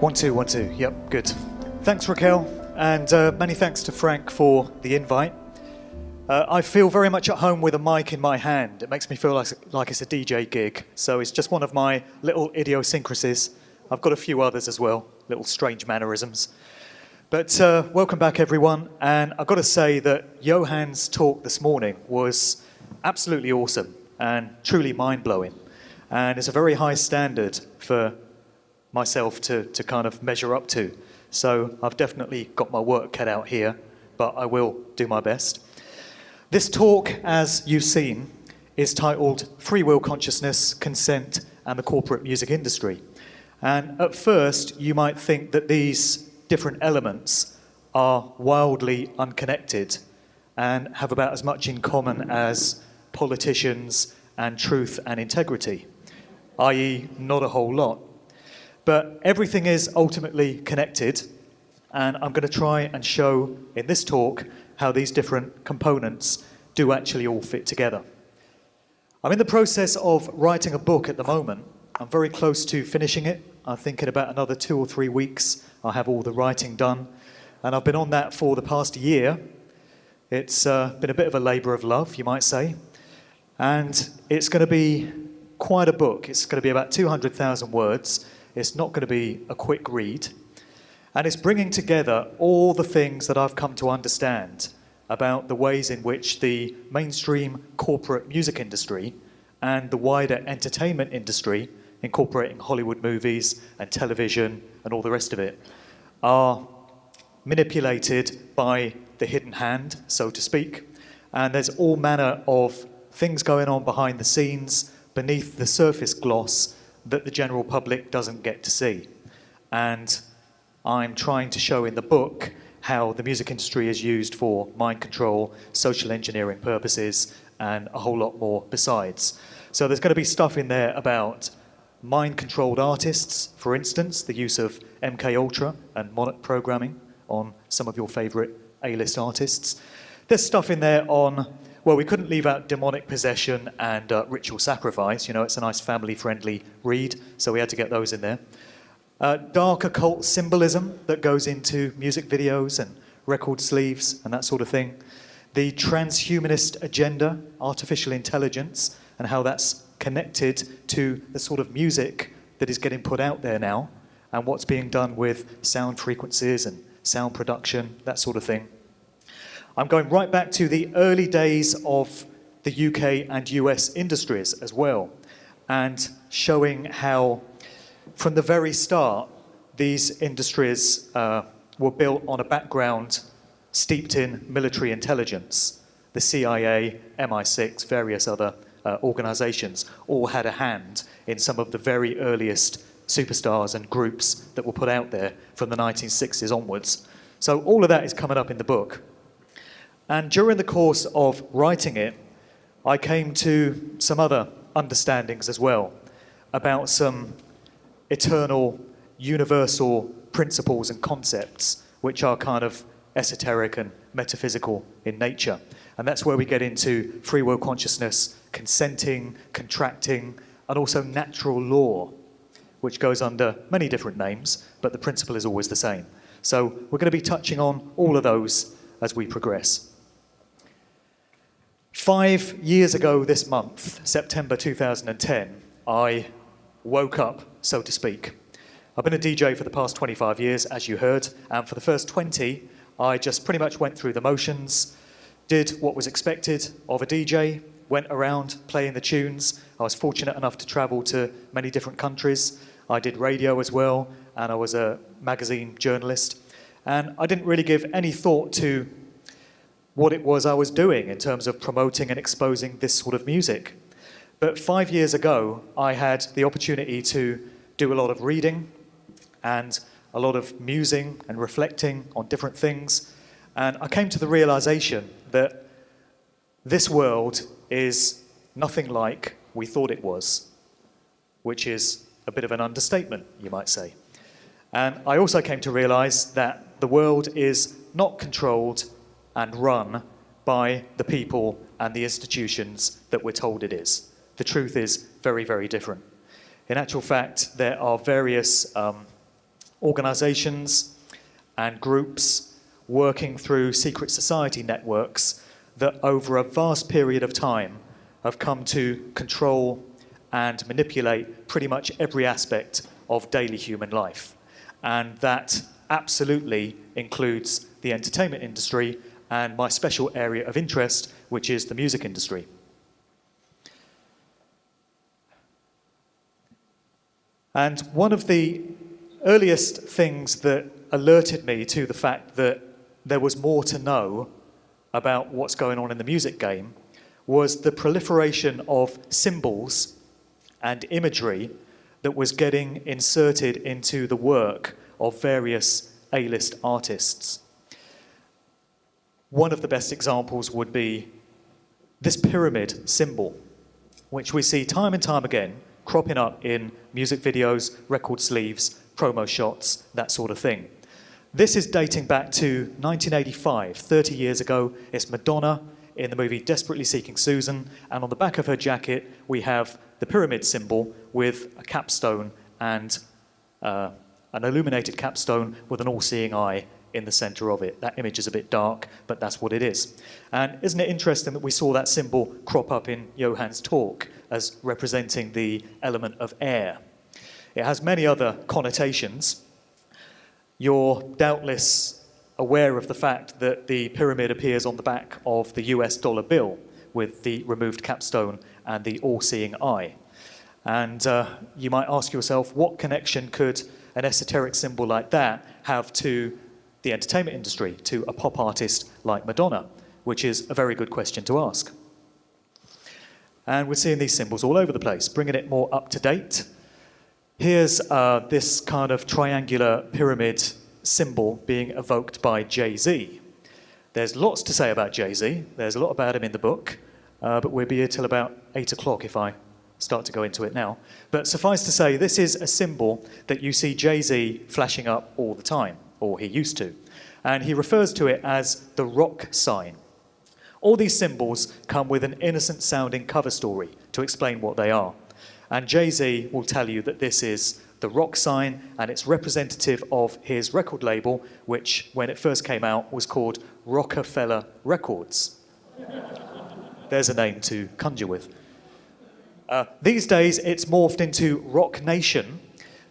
1, 2, 1, 2. Yep, good. Thanks, Raquel, and many thanks to Frank for the invite. I feel very much at home with a mic in my hand. It makes me feel like it's a DJ gig, so it's just one of my little idiosyncrasies. I've got a few others as well, little strange mannerisms. But welcome back, everyone, and I've got to say that Johan's talk this morning was absolutely awesome and truly mind-blowing, and it's a very high standard for myself to kind of measure up to. So I've definitely got my work cut out here, but I will do my best. This talk, as you've seen, is titled Free Will Consciousness, Consent and the Corporate Music Industry. And at first, you might think that these different elements are wildly unconnected and have about as much in common as politicians and truth and integrity, i.e. not a whole lot. But everything is ultimately connected, and I'm going to try and show in this talk how these different components do actually all fit together. I'm in the process of writing a book at the moment. I'm very close to finishing it. I think in about another 2 or 3 weeks I'll have all the writing done, and I've been on that for the past year. It's been a bit of a labour of love, you might say, and it's going to be quite a book. It's going to be about 200,000 words. It's not going to be a quick read. And it's bringing together all the things that I've come to understand about the ways in which the mainstream corporate music industry and the wider entertainment industry, incorporating Hollywood movies and television and all the rest of it, are manipulated by the hidden hand, so to speak. And there's all manner of things going on behind the scenes, beneath the surface gloss, that the general public doesn't get to see. And I'm trying to show in the book how the music industry is used for mind control, social engineering purposes, and a whole lot more besides. So there's going to be stuff in there about mind-controlled artists, for instance, the use of MK Ultra and Monarch programming on some of your favourite A-list artists. There's stuff in there on, well, we couldn't leave out demonic possession and ritual sacrifice. You know, it's a nice family-friendly read, so we had to get those in there. Dark occult symbolism that goes into music videos and record sleeves and that sort of thing. The transhumanist agenda, artificial intelligence, and how that's connected to the sort of music that is getting put out there now, and what's being done with sound frequencies and sound production, that sort of thing. I'm going right back to the early days of the UK and US industries as well, and showing how, from the very start, these industries were built on a background steeped in military intelligence. The CIA, MI6, various other organizations all had a hand in some of the very earliest superstars and groups that were put out there from the 1960s onwards. So all of that is coming up in the book. And during the course of writing it, I came to some other understandings as well about some eternal, universal principles and concepts which are kind of esoteric and metaphysical in nature. And that's where we get into free will consciousness, consenting, contracting, and also natural law, which goes under many different names, but the principle is always the same. So we're going to be touching on all of those as we progress. 5 years ago this month, September 2010, I woke up, so to speak. I've been a DJ for the past 25 years, as you heard, and for the first 20, I just pretty much went through the motions, did what was expected of a DJ, went around playing the tunes. I was fortunate enough to travel to many different countries. I did radio as well, and I was a magazine journalist. And I didn't really give any thought to what it was I was doing in terms of promoting and exposing this sort of music. But 5 years ago, I had the opportunity to do a lot of reading and a lot of musing and reflecting on different things. And I came to the realization that this world is nothing like we thought it was, which is a bit of an understatement, you might say. And I also came to realize that the world is not controlled and run by the people and the institutions that we're told it is. The truth is very, very different. In actual fact, there are various organizations and groups working through secret society networks that over a vast period of time have come to control and manipulate pretty much every aspect of daily human life. And that absolutely includes the entertainment industry and my special area of interest, which is the music industry. And one of the earliest things that alerted me to the fact that there was more to know about what's going on in the music game was the proliferation of symbols and imagery that was getting inserted into the work of various A-list artists. One of the best examples would be this pyramid symbol, which we see time and time again cropping up in music videos, record sleeves, promo shots, that sort of thing. This is dating back to 1985, 30 years ago. It's Madonna in the movie Desperately Seeking Susan, and on the back of her jacket we have the pyramid symbol with a capstone and an illuminated capstone with an all-seeing eye in the center of it. That image is a bit dark, but that's what it is. And isn't it interesting that we saw that symbol crop up in Johann's talk as representing the element of air? It has many other connotations. You're doubtless aware of the fact that the pyramid appears on the back of the US dollar bill with the removed capstone and the all-seeing eye. And you might ask yourself, what connection could an esoteric symbol like that have to the entertainment industry, to a pop artist like Madonna? Which is a very good question to ask. And we're seeing these symbols all over the place, bringing it more up to date. Here's this kind of triangular pyramid symbol being evoked by Jay-Z. There's lots to say about Jay-Z. There's a lot about him in the book, but we'll be here till about 8 o'clock if I start to go into it now. But suffice to say, this is a symbol that you see Jay-Z flashing up all the time, or he used to. And he refers to it as the rock sign. All these symbols come with an innocent-sounding cover story to explain what they are. And Jay-Z will tell you that this is the rock sign, and it's representative of his record label, which, when it first came out, was called Rockefeller Records. There's a name to conjure with. These days, it's morphed into Rock Nation,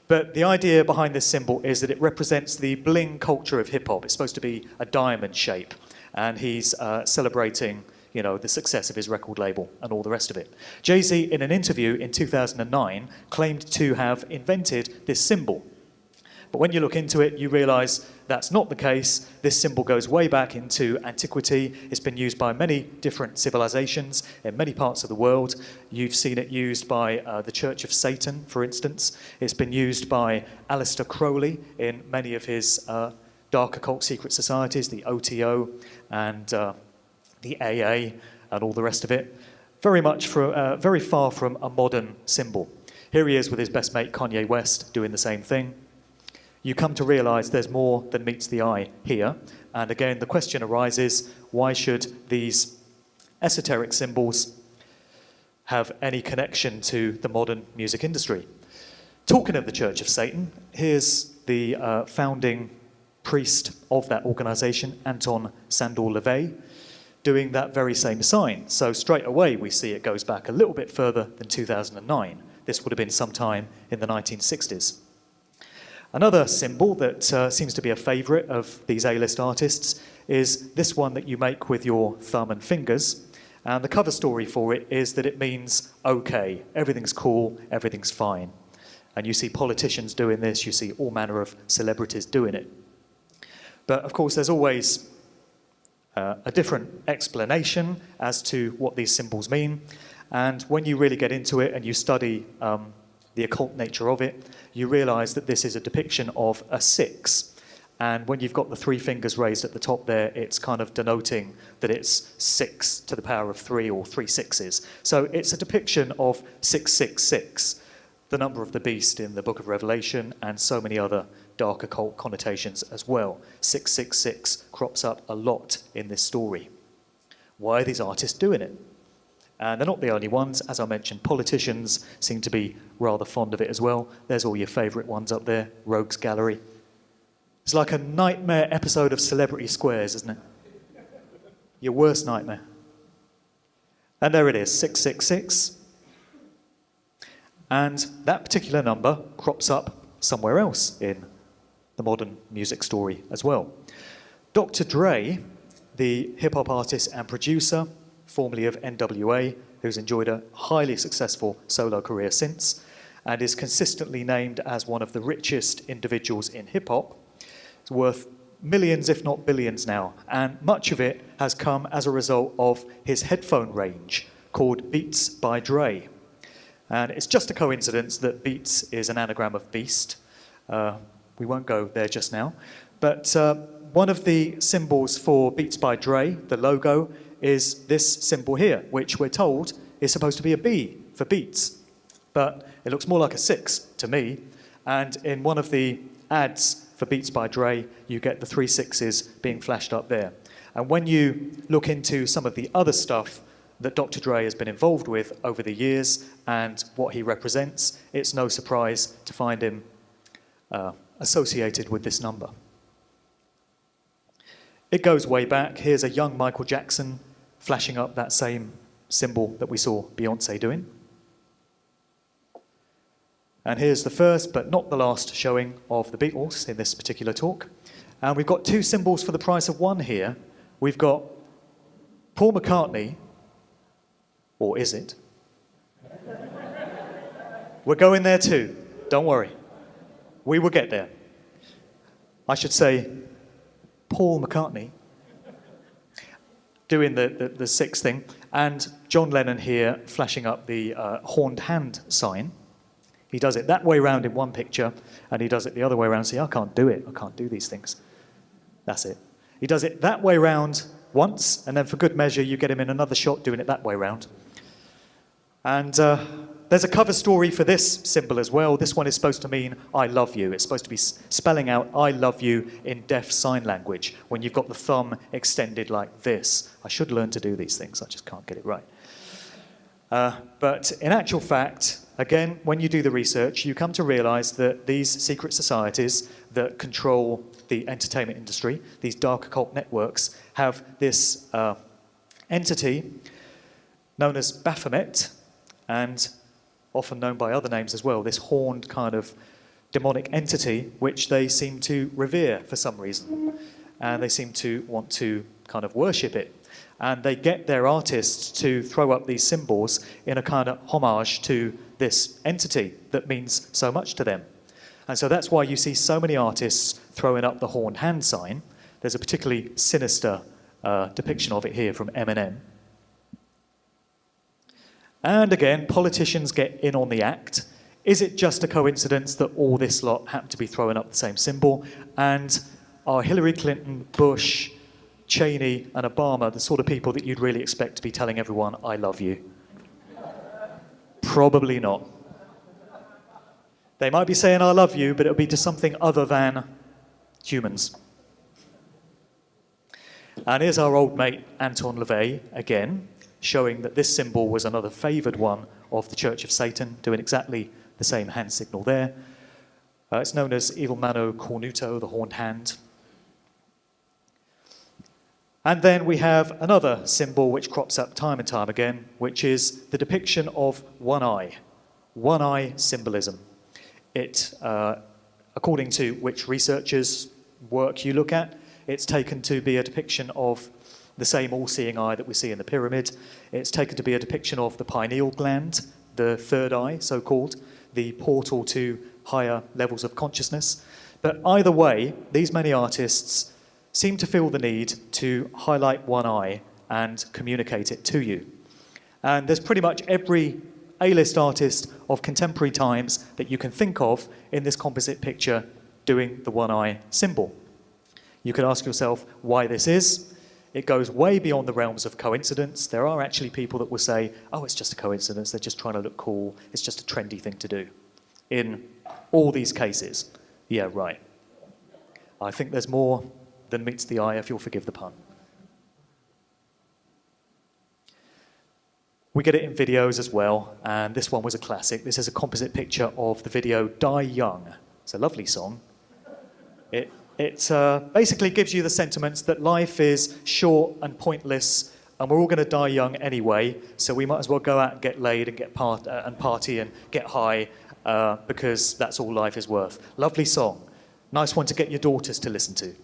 but the idea behind this symbol is that it represents the bling culture of hip-hop. It's supposed to be a diamond shape, and he's celebrating, you know, the success of his record label and all the rest of it. Jay-Z, in an interview in 2009, claimed to have invented this symbol. But when you look into it, you realize that's not the case. This symbol goes way back into antiquity. It's been used by many different civilizations in many parts of the world. You've seen it used by the Church of Satan, for instance. It's been used by Aleister Crowley in many of his dark occult secret societies, the OTO and the AA and all the rest of it. Very far from a modern symbol. Here he is with his best mate Kanye West doing the same thing. You come to realize there's more than meets the eye here. And again, the question arises, why should these esoteric symbols have any connection to the modern music industry? Talking of the Church of Satan, here's the founding priest of that organization, Anton Sandor LaVey, doing that very same sign. So straight away we see it goes back a little bit further than 2009. This would have been sometime in the 1960s. Another symbol that seems to be a favorite of these A-list artists is this one that you make with your thumb and fingers. And the cover story for it is that it means, okay, everything's cool, everything's fine. And you see politicians doing this, you see all manner of celebrities doing it. But of course, there's always a different explanation as to what these symbols mean. And when you really get into it and you study the occult nature of it, you realize that this is a depiction of a 6. And when you've got the 3 fingers raised at the top there, it's kind of denoting that it's 6 to the power of 3 or 3 sixes. So it's a depiction of 666, the number of the beast in the book of Revelation, and so many other dark occult connotations as well. 666 crops up a lot in this story. Why are these artists doing it? And they're not the only ones. As I mentioned, politicians seem to be rather fond of it as well. There's all your favourite ones up there, Rogues Gallery, It's like a nightmare episode of Celebrity Squares, isn't it? Your worst nightmare. And there it is, 666. And that particular number crops up somewhere else in the modern music story as well. Dr. Dre, the hip-hop artist and producer, formerly of NWA, who's enjoyed a highly successful solo career since, and is consistently named as one of the richest individuals in hip-hop. It's worth millions, if not billions now, and much of it has come as a result of his headphone range called Beats by Dre. And it's just a coincidence that Beats is an anagram of beast. We won't go there just now. But one of the symbols for Beats by Dre, the logo, is this symbol here, which we're told is supposed to be a B for Beats. But it looks more like a 6 to me. And in one of the ads for Beats by Dre, you get the 3 6s being flashed up there. And when you look into some of the other stuff that Dr. Dre has been involved with over the years and what he represents, it's no surprise to find him associated with this number. It goes way back. Here's a young Michael Jackson flashing up that same symbol that we saw Beyoncé doing. And here's the first, but not the last, showing of the Beatles in this particular talk. And we've got 2 symbols for the price of 1 here. We've got Paul McCartney, or is it? We're going there too, don't worry. We will get there. I should say Paul McCartney doing the 6 thing, and John Lennon here flashing up the horned hand sign. He does it that way round in one picture, and he does it the other way around. See, I can't do it. I can't do these things. That's it. He does it that way round once, and then for good measure, you get him in another shot doing it that way round. And there's a cover story for this symbol as well. This one is supposed to mean I love you. It's supposed to be spelling out I love you in deaf sign language when you've got the thumb extended like this. I should learn to do these things. I just can't get it right. But in actual fact, again, when you do the research, you come to realize that these secret societies that control the entertainment industry, these dark occult networks, have this entity known as Baphomet, and often known by other names as well, this horned kind of demonic entity which they seem to revere for some reason. And they seem to want to kind of worship it. And they get their artists to throw up these symbols in a kind of homage to this entity that means so much to them. And so that's why you see so many artists throwing up the horned hand sign. There's a particularly sinister depiction of it here from Eminem. And again, politicians get in on the act. Is it just a coincidence that all this lot happen to be throwing up the same symbol? And are Hillary Clinton, Bush, Cheney and Obama the sort of people that you'd really expect to be telling everyone, I love you? Probably not. They might be saying I love you, but it'll be to something other than humans. And here's our old mate Anton LaVey again, showing that this symbol was another favoured one of the Church of Satan, doing exactly the same hand signal there. It's known as Evil Mano Cornuto, the horned hand. And then we have another symbol which crops up time and time again, which is the depiction of one eye symbolism. It, according to which researchers' work you look at, it's taken to be a depiction of the same all-seeing eye that we see in the pyramid. It's taken to be a depiction of the pineal gland, the third eye, so-called, the portal to higher levels of consciousness. But either way, these many artists seem to feel the need to highlight one eye and communicate it to you. And there's pretty much every A-list artist of contemporary times that you can think of in this composite picture doing the one eye symbol. You could ask yourself why this is. It goes way beyond the realms of coincidence. There are actually people that will say, oh, it's just a coincidence, they're just trying to look cool, it's just a trendy thing to do. In all these cases, yeah, right. I think there's more than meets the eye, if you'll forgive the pun. We get it in videos as well, and this one was a classic. This is a composite picture of the video Die Young. It's a lovely song. It It basically gives you the sentiments that life is short and pointless, and we're all going to die young anyway, so we might as well go out and get laid and get party and get high, because that's all life is worth. Lovely song. Nice one to get your daughters to listen to.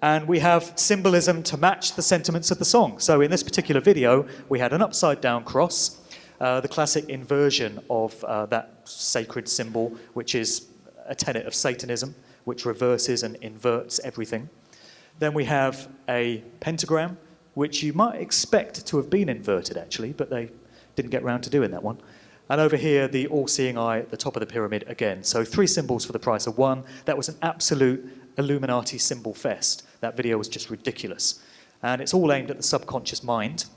And we have symbolism to match the sentiments of the song. So in this particular video, we had an upside-down cross, the classic inversion of that sacred symbol, which is a tenet of Satanism, which reverses and inverts everything. Then we have a pentagram, which you might expect to have been inverted, actually, but they didn't get round to doing that one. And over here, the all-seeing eye at the top of the pyramid again. So 3 symbols for the price of 1. That was an absolute Illuminati symbol fest. That video was just ridiculous. And it's all aimed at the subconscious mind,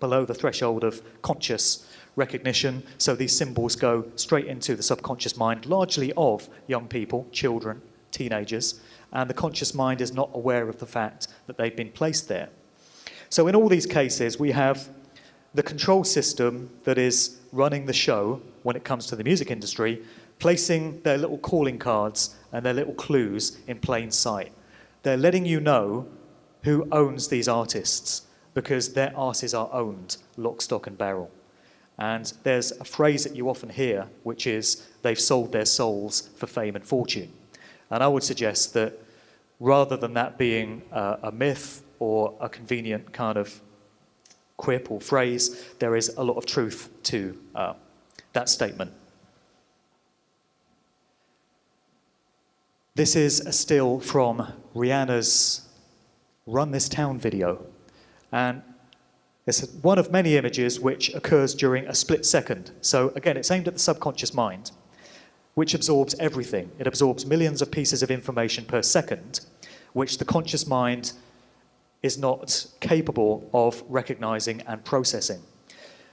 below the threshold of conscious recognition. So these symbols go straight into the subconscious mind, largely of young people, children, teenagers, and the conscious mind is not aware of the fact that they've been placed there. So in all these cases, we have the control system that is running the show when it comes to the music industry, placing their little calling cards and their little clues in plain sight. They're letting you know who owns these artists, because their asses are owned, lock, stock and barrel. And there's a phrase that you often hear, which is, they've sold their souls for fame and fortune. And I would suggest that rather than that being a myth or a convenient kind of quip or phrase, there is a lot of truth to that statement. This is a still from Rihanna's Run This Town video. And it's one of many images which occurs during a split second. So again, it's aimed at the subconscious mind, which absorbs everything. It absorbs millions of pieces of information per second, which the conscious mind is not capable of recognizing and processing.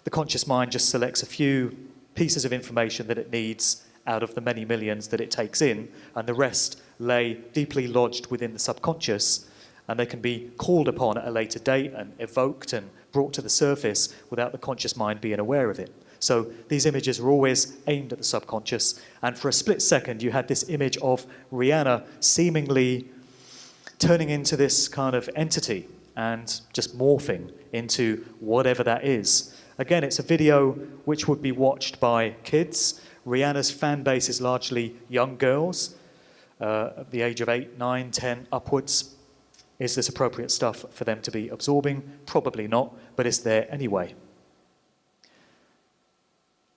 The conscious mind just selects a few pieces of information that it needs out of the many millions that it takes in, and the rest lay deeply lodged within the subconscious, and they can be called upon at a later date and evoked and brought to the surface without the conscious mind being aware of it. So these images are always aimed at the subconscious, and for a split second you had this image of Rihanna seemingly turning into this kind of entity and just morphing into whatever that is. Again, it's a video which would be watched by kids. Rihanna's fan base is largely young girls, at the age of 8, 9, 10 upwards. Is this appropriate stuff for them to be absorbing? Probably not, but it's there anyway.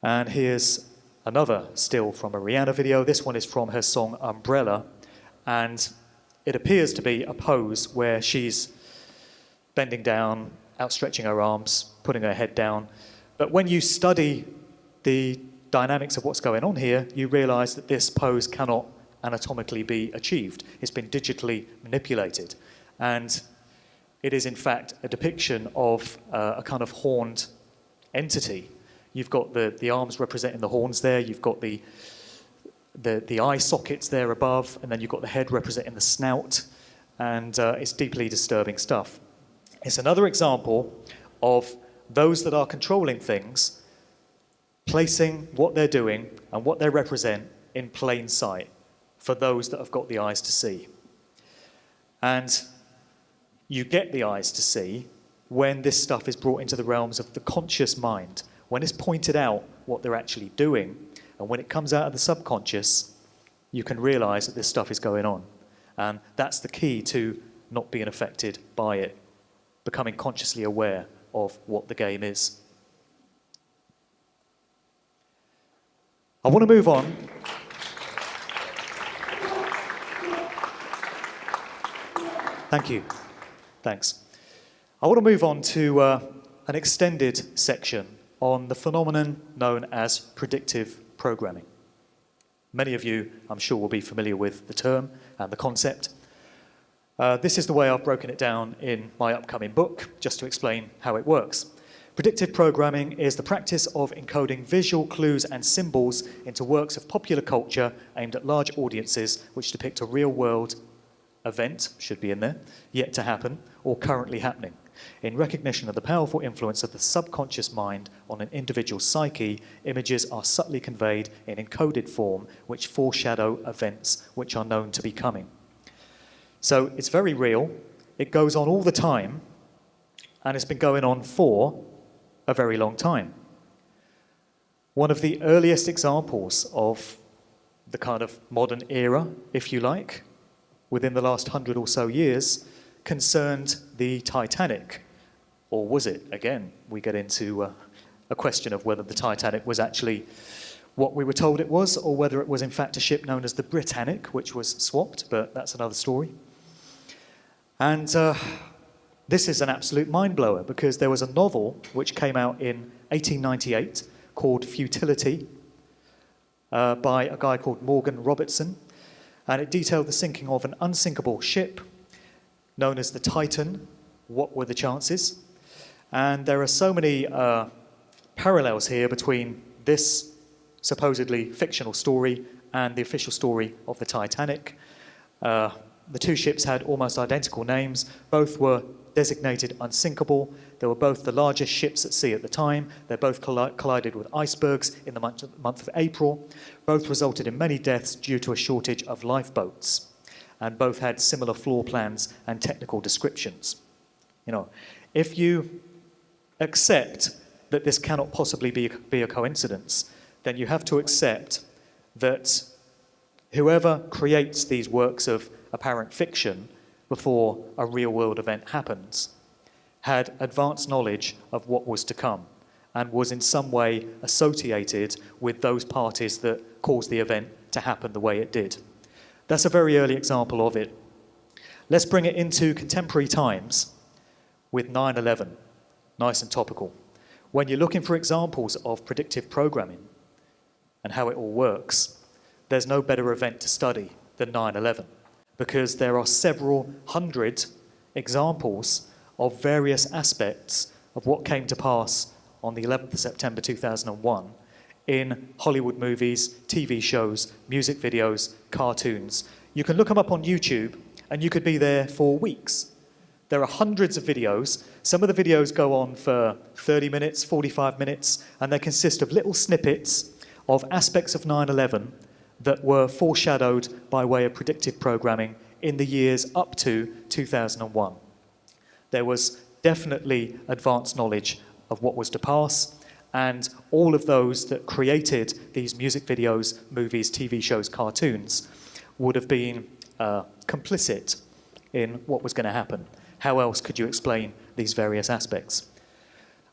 And here's another still from a Rihanna video. This one is from her song Umbrella, and it appears to be a pose where she's bending down, outstretching her arms, putting her head down. But when you study the dynamics of what's going on here, you realize that this pose cannot anatomically be achieved. It's been digitally manipulated. And it is in fact a depiction of a kind of horned entity. You've got the arms representing the horns there, you've got the eye sockets there above, and then you've got the head representing the snout, and it's deeply disturbing stuff. It's another example of those that are controlling things, placing what they're doing and what they represent in plain sight for those that have got the eyes to see. And you get the eyes to see when this stuff is brought into the realms of the conscious mind, when it's pointed out what they're actually doing, and when it comes out of the subconscious, you can realize that this stuff is going on. And that's the key to not being affected by it, becoming consciously aware of what the game is. I want to move on. Thank you. Thanks. I want to move on to an extended section on the phenomenon known as predictive programming. Many of you, I'm sure, will be familiar with the term and the concept. This is the way I've broken it down in my upcoming book, just to explain how it works. Predictive programming is the practice of encoding visual clues and symbols into works of popular culture aimed at large audiences which depict a real-world event, should be in there, yet to happen, or currently happening. In recognition of the powerful influence of the subconscious mind on an individual psyche, images are subtly conveyed in encoded form which foreshadow events which are known to be coming. So it's very real, it goes on all the time, and it's been going on for a very long time. One of the earliest examples of the kind of modern era, if you like, within the last 100 or so years, concerned the Titanic. Or was it? Again, we get into a question of whether the Titanic was actually what we were told it was, or whether it was in fact a ship known as the Britannic, which was swapped, but that's another story. And this is an absolute mind-blower, because there was a novel which came out in 1898 called Futility by a guy called Morgan Robertson, and it detailed the sinking of an unsinkable ship known as the Titan. What were the chances? And there are so many parallels here between this supposedly fictional story and the official story of the Titanic. The two ships had almost identical names. Both were designated unsinkable. They were both the largest ships at sea at the time. They both collided with icebergs in the month of April. Both resulted in many deaths due to a shortage of lifeboats. And both had similar floor plans and technical descriptions. You know, if you accept that this cannot possibly be a coincidence, then you have to accept that whoever creates these works of apparent fiction before a real-world event happens had advanced knowledge of what was to come and was in some way associated with those parties that caused the event to happen the way it did. That's a very early example of it. Let's bring it into contemporary times with 9/11, nice and topical. When you're looking for examples of predictive programming and how it all works, there's no better event to study than 9/11, because there are several hundred examples of various aspects of what came to pass on the 11th of September 2001 in Hollywood movies, TV shows, music videos, cartoons. You can look them up on YouTube and you could be there for weeks. There are hundreds of videos. Some of the videos go on for 30 minutes, 45 minutes, and they consist of little snippets of aspects of 9/11 that were foreshadowed by way of predictive programming in the years up to 2001. There was definitely advanced knowledge of what was to pass, and all of those that created these music videos, movies, TV shows, cartoons would have been complicit in what was going to happen. How else could you explain these various aspects?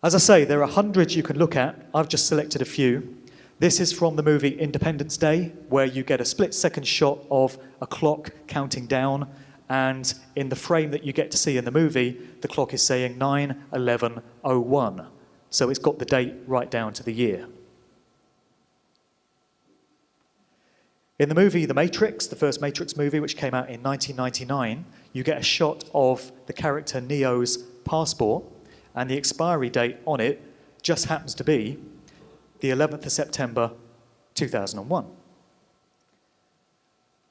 As I say, there are hundreds you can look at. I've just selected a few. This is from the movie Independence Day, where you get a split-second shot of a clock counting down, and in the frame that you get to see in the movie, the clock is saying 9/11/01. So it's got the date right down to the year. In the movie The Matrix, the first Matrix movie, which came out in 1999, you get a shot of the character Neo's passport, and the expiry date on it just happens to be the 11th of September 2001.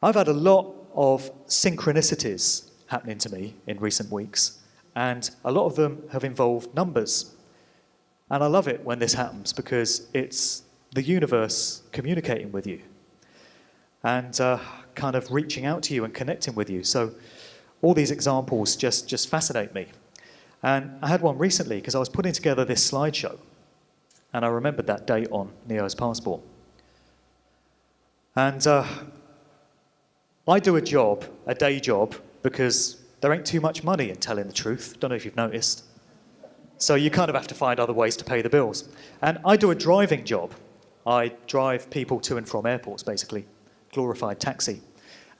I've had a lot of synchronicities happening to me in recent weeks, and a lot of them have involved numbers. And I love it when this happens, because it's the universe communicating with you and kind of reaching out to you and connecting with you. So all these examples just fascinate me. And I had one recently because I was putting together this slideshow, and I remembered that date on Neo's passport. And I do a day job, because there ain't too much money in telling the truth. Don't know if you've noticed. So you kind of have to find other ways to pay the bills. And I do a driving job. I drive people to and from airports, basically. Glorified taxi.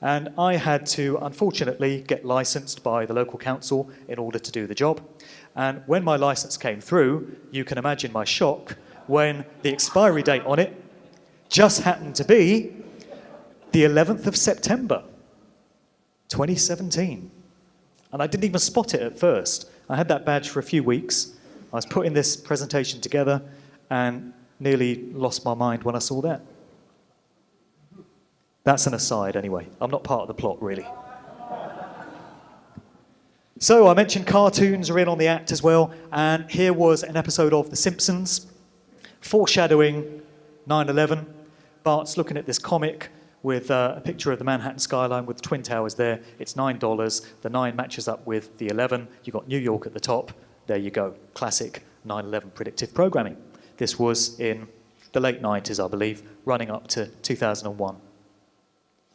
And I had to, unfortunately, get licensed by the local council in order to do the job. And when my license came through, you can imagine my shock when the expiry date on it just happened to be the 11th of September, 2017. And I didn't even spot it at first. I had that badge for a few weeks. I was putting this presentation together and nearly lost my mind when I saw that. That's an aside anyway. I'm not part of the plot, really. So I mentioned cartoons are in on the act as well, and here was an episode of The Simpsons foreshadowing 9/11. Bart's looking at this comic with a picture of the Manhattan skyline with the Twin Towers there. It's $9. The 9 matches up with the 11. You've got New York at the top. There you go. Classic 9/11 predictive programming. This was in the late 90s, I believe, running up to 2001.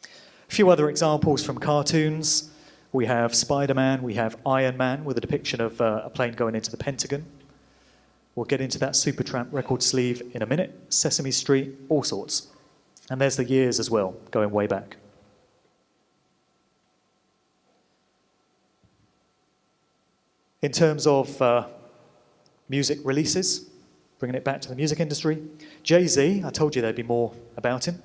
A few other examples from cartoons. We have Spider-Man, we have Iron Man with a depiction of a plane going into the Pentagon. We'll get into that Supertramp record sleeve in a minute. Sesame Street, all sorts. And there's the years as well, going way back. In terms of music releases, bringing it back to the music industry, Jay-Z, I told you there'd be more about him,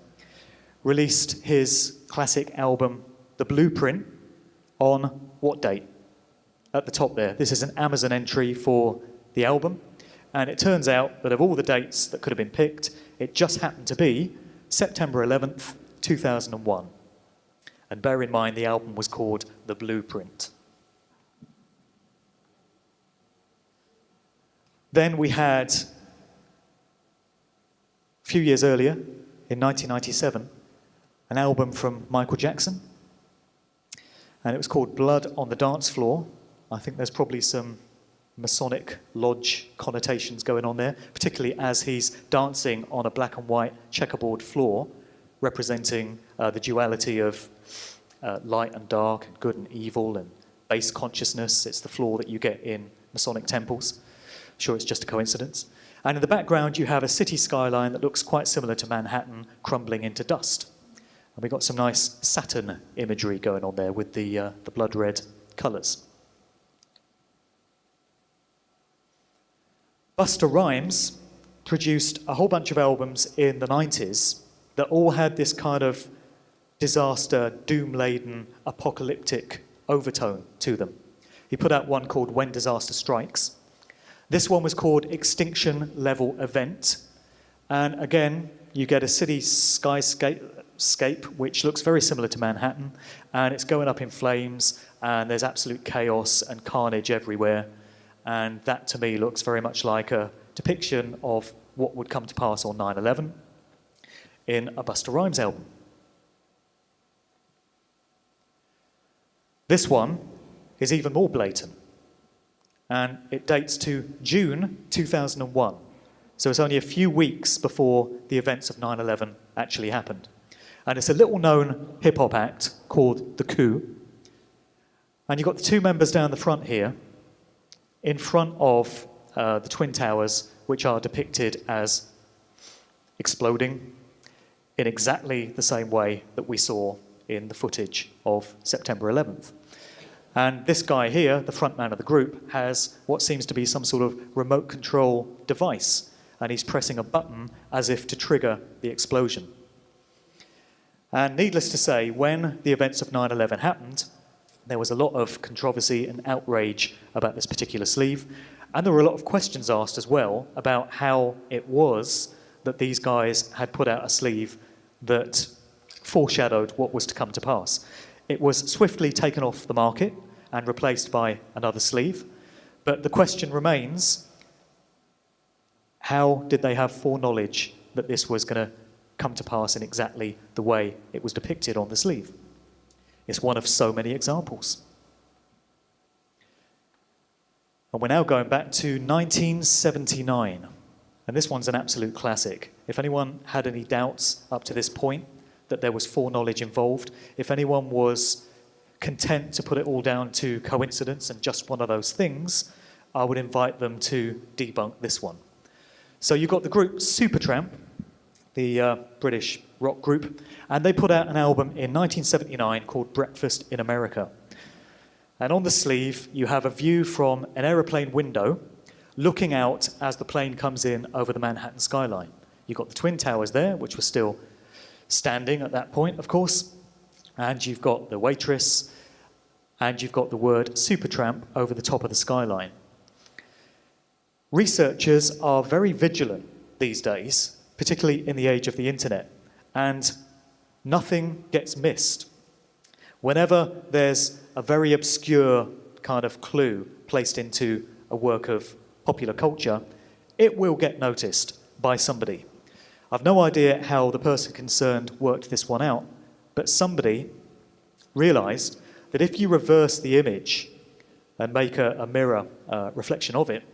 released his classic album, The Blueprint, on what date? At the top there. This is an Amazon entry for the album. And it turns out that of all the dates that could have been picked, it just happened to be September 11th, 2001. And bear in mind, the album was called The Blueprint. Then we had, a few years earlier, in 1997, an album from Michael Jackson. And it was called Blood on the Dance Floor. I think there's probably some Masonic lodge connotations going on there, particularly as he's dancing on a black and white checkerboard floor, representing the duality of light and dark, and good and evil, and base consciousness. It's the floor that you get in Masonic temples. I'm sure it's just a coincidence. And in the background, you have a city skyline that looks quite similar to Manhattan, crumbling into dust. And we've got some nice Saturn imagery going on there with the blood red colours. Busta Rhymes produced a whole bunch of albums in the 90s that all had this kind of disaster, doom-laden, apocalyptic overtone to them. He put out one called When Disaster Strikes. This one was called Extinction Level Event. And again, you get a city skyscape which looks very similar to Manhattan, and it's going up in flames, and there's absolute chaos and carnage everywhere. And that, to me, looks very much like a depiction of what would come to pass on 9/11 in a Busta Rhymes album. This one is even more blatant, and it dates to June 2001. So it's only a few weeks before the events of 9/11 actually happened. And it's a little-known hip-hop act called The Coup. And you've got the two members down the front here, in front of the Twin Towers, which are depicted as exploding in exactly the same way that we saw in the footage of September 11th. And this guy here, the front man of the group, has what seems to be some sort of remote control device, and he's pressing a button as if to trigger the explosion. And needless to say, when the events of 9/11 happened, there was a lot of controversy and outrage about this particular sleeve, and there were a lot of questions asked as well about how it was that these guys had put out a sleeve that foreshadowed what was to come to pass. It was swiftly taken off the market and replaced by another sleeve, but the question remains, how did they have foreknowledge that this was going to come to pass in exactly the way it was depicted on the sleeve? It's one of so many examples. And we're now going back to 1979. And this one's an absolute classic. If anyone had any doubts up to this point that there was foreknowledge involved, if anyone was content to put it all down to coincidence and just one of those things, I would invite them to debunk this one. So you've got the group Supertramp, the British rock group, and they put out an album in 1979 called Breakfast in America. And on the sleeve, you have a view from an aeroplane window looking out as the plane comes in over the Manhattan skyline. You've got the Twin Towers there, which were still standing at that point, of course, and you've got the waitress, and you've got the word Supertramp over the top of the skyline. Researchers are very vigilant these days, particularly in the age of the internet, and nothing gets missed. Whenever there's a very obscure kind of clue placed into a work of popular culture, it will get noticed by somebody. I've no idea how the person concerned worked this one out, but somebody realized that if you reverse the image and make a mirror reflection of it,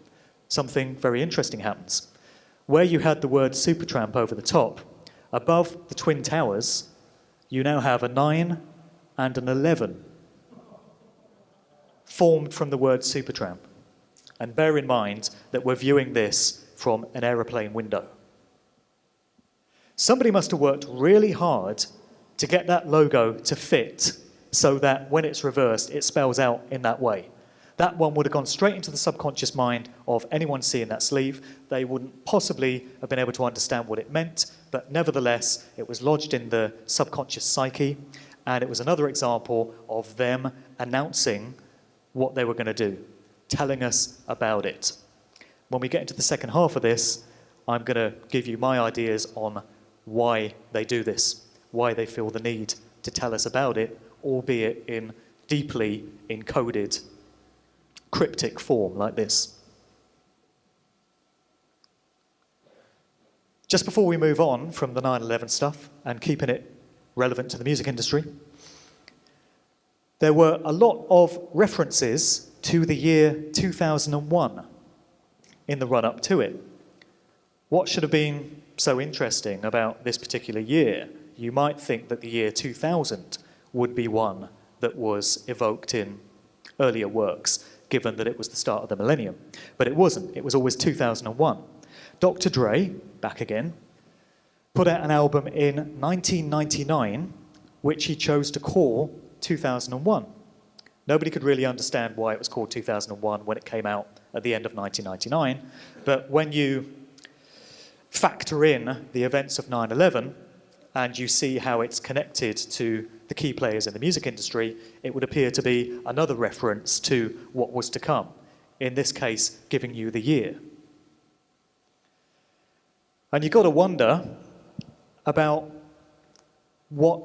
something very interesting happens. Where you had the word Supertramp over the top, above the Twin Towers, you now have a 9 and an 11 formed from the word Supertramp. And bear in mind that we're viewing this from an aeroplane window. Somebody must have worked really hard to get that logo to fit so that when it's reversed, it spells out in that way. That one would have gone straight into the subconscious mind of anyone seeing that sleeve. They wouldn't possibly have been able to understand what it meant, but nevertheless, it was lodged in the subconscious psyche, and it was another example of them announcing what they were going to do, telling us about it. When we get into the second half of this, I'm going to give you my ideas on why they do this, why they feel the need to tell us about it, albeit in deeply encoded, cryptic form like this. Just before we move on from the 9/11 stuff and keeping it relevant to the music industry, there were a lot of references to the year 2001 in the run-up to it. What should have been so interesting about this particular year? You might think that the year 2000 would be one that was evoked in earlier works, given that it was the start of the millennium. But it wasn't. It was always 2001. Dr. Dre, back again, put out an album in 1999, which he chose to call 2001. Nobody could really understand why it was called 2001 when it came out at the end of 1999. But when you factor in the events of 9/11 and you see how it's connected to the key players in the music industry, it would appear to be another reference to what was to come, in this case, giving you the year. And you've got to wonder about what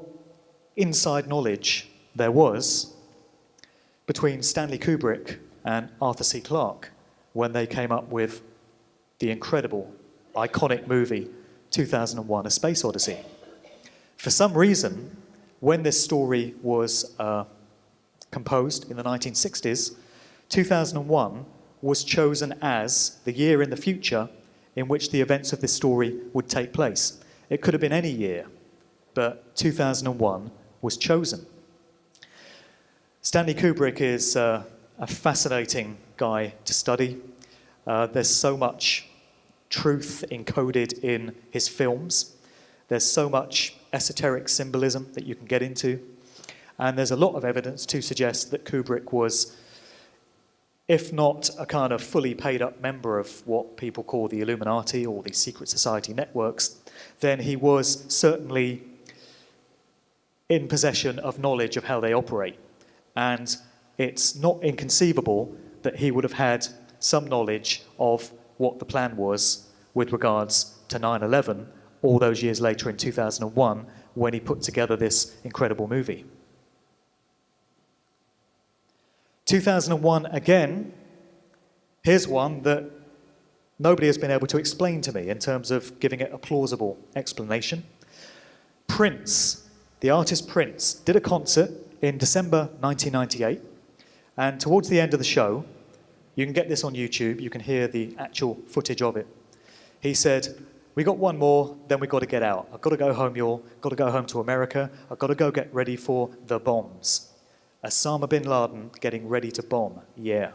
inside knowledge there was between Stanley Kubrick and Arthur C. Clarke when they came up with the incredible, iconic movie 2001: A Space Odyssey. For some reason, when this story was composed in the 1960s, 2001 was chosen as the year in the future in which the events of this story would take place. It could have been any year, but 2001 was chosen. Stanley Kubrick is a fascinating guy to study. There's so much truth encoded in his films. There's so much esoteric symbolism that you can get into. And there's a lot of evidence to suggest that Kubrick was, if not a kind of fully paid up member of what people call the Illuminati or the secret society networks, then he was certainly in possession of knowledge of how they operate. And it's not inconceivable that he would have had some knowledge of what the plan was with regards to 9/11 all those years later in 2001 when he put together this incredible movie. 2001, again, here's one that nobody has been able to explain to me in terms of giving it a plausible explanation. Prince, the artist Prince, did a concert in December 1998, and towards the end of the show, you can get this on YouTube, you can hear the actual footage of it. He said, "We got one more, then we got to get out. I've got to go home, y'all. Got to go home to America. I've got to go get ready for the bombs." Osama bin Laden getting ready to bomb, yeah.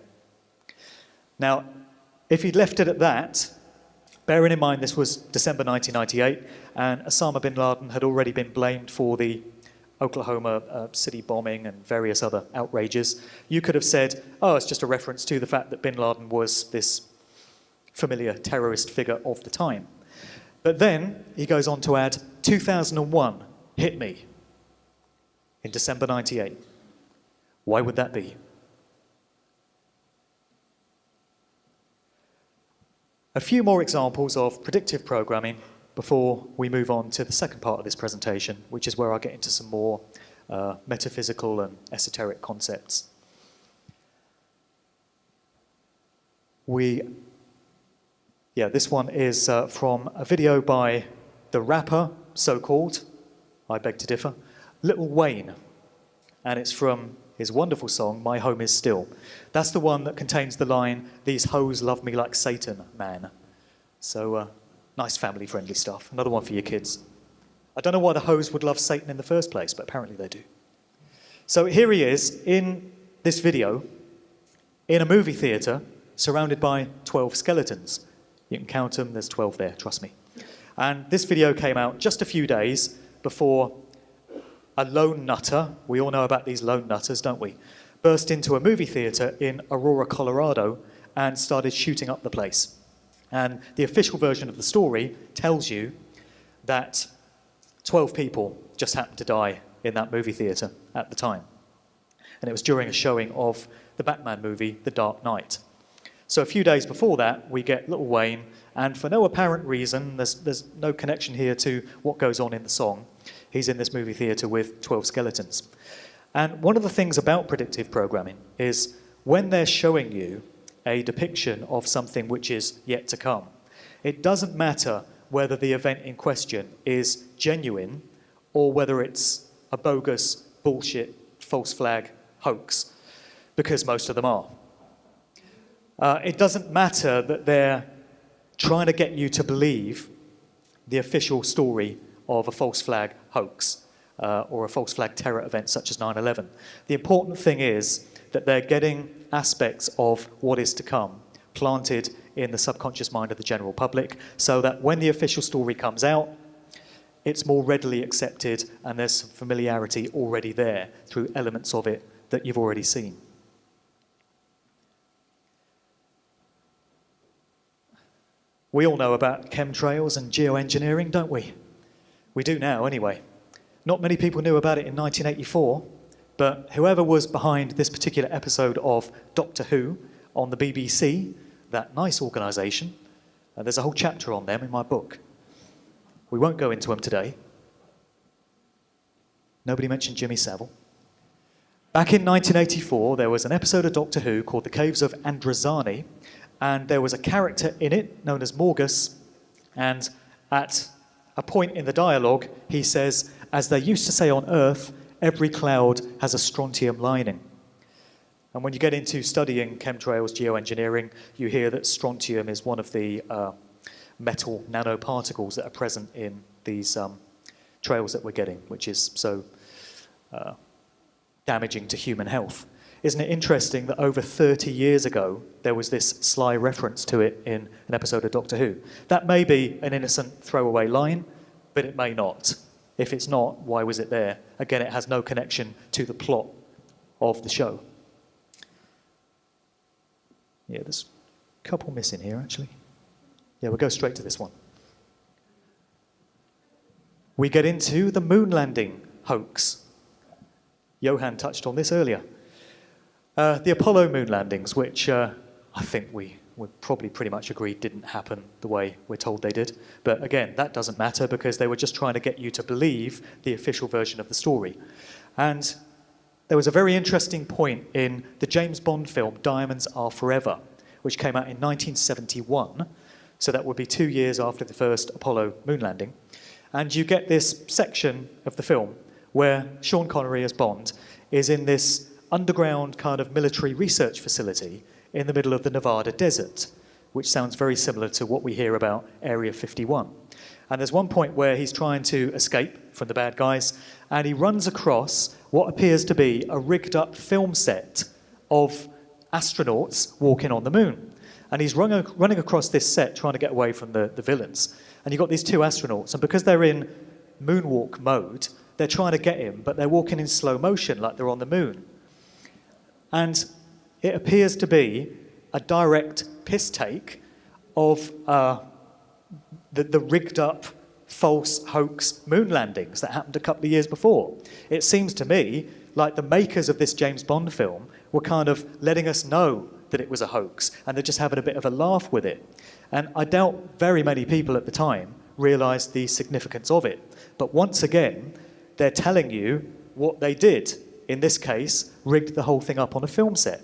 Now, if he'd left it at that, bearing in mind this was December 1998, and Osama bin Laden had already been blamed for the Oklahoma city bombing and various other outrages, you could have said, oh, it's just a reference to the fact that bin Laden was this familiar terrorist figure of the time. But then he goes on to add, 2001 hit me in December 98. Why would that be? A few more examples of predictive programming before we move on to the second part of this presentation, which is where I'll get into some more metaphysical and esoteric concepts. This one is from a video by the the rapper, so-called, I beg to differ, Lil Wayne. And it's from his wonderful song, My Home Is Still. That's the one that contains the line, "These hoes love me like Satan, man." So nice family-friendly stuff. Another one for your kids. I don't know why the hoes would love Satan in the first place, but apparently they do. So here he is in this video, in a movie theatre, surrounded by 12 skeletons. You can count them, there's 12 there, trust me. And this video came out just a few days before a lone nutter, we all know about these lone nutters, don't we, burst into a movie theatre in Aurora, Colorado, and started shooting up the place. And the official version of the story tells you that 12 people just happened to die in that movie theatre at the time. And it was during a showing of the Batman movie, The Dark Knight. So a few days before that, we get Lil Wayne, and for no apparent reason, there's no connection here to what goes on in the song, he's in this movie theatre with 12 skeletons. And one of the things about predictive programming is when they're showing you a depiction of something which is yet to come, it doesn't matter whether the event in question is genuine or whether it's a bogus, bullshit, false flag hoax, because most of them are. It doesn't matter that they're trying to get you to believe the official story of a false flag hoax or a false flag terror event such as 9/11. The important thing is that they're getting aspects of what is to come planted in the subconscious mind of the general public so that when the official story comes out, it's more readily accepted and there's some familiarity already there through elements of it that you've already seen. We all know about chemtrails and geoengineering, don't we? We do now, anyway. Not many people knew about it in 1984, but whoever was behind this particular episode of Doctor Who on the BBC, that nice organisation, there's a whole chapter on them in my book. We won't go into them today. Nobody mentioned Jimmy Savile. Back in 1984, there was an episode of Doctor Who called The Caves of Androzani, and there was a character in it known as Morgus, and at a point in the dialogue, he says, "As they used to say on Earth, every cloud has a strontium lining." And when you get into studying chemtrails, geoengineering, you hear that strontium is one of the metal nanoparticles that are present in these trails that we're getting, which is so damaging to human health. Isn't it interesting that over 30 years ago, there was this sly reference to it in an episode of Doctor Who? That may be an innocent throwaway line, but it may not. If it's not, why was it there? Again, it has no connection to the plot of the show. Yeah, there's a couple missing here, actually. Yeah, we'll go straight to this one. We get into the moon landing hoax. Johan touched on this earlier. The Apollo moon landings, which I think we would probably pretty much agree didn't happen the way we're told they did. But again, that doesn't matter because they were just trying to get you to believe the official version of the story. And there was a very interesting point in the James Bond film Diamonds Are Forever, which came out in 1971. So that would be 2 years after the first Apollo moon landing. And you get this section of the film where Sean Connery as Bond is in this underground kind of military research facility in the middle of the Nevada desert, which sounds very similar to what we hear about Area 51. And there's one point where he's trying to escape from the bad guys, and he runs across what appears to be a rigged up film set of astronauts walking on the moon. And he's running across this set trying to get away from the villains. And you've got these two astronauts, and because they're in moonwalk mode, they're trying to get him, but they're walking in slow motion like they're on the moon. And it appears to be a direct piss take of the rigged up false hoax moon landings that happened a couple of years before. It seems to me like the makers of this James Bond film were kind of letting us know that it was a hoax, and they're just having a bit of a laugh with it. And I doubt very many people at the time realised the significance of it. But once again, they're telling you what they did. In this case, rigged the whole thing up on a film set.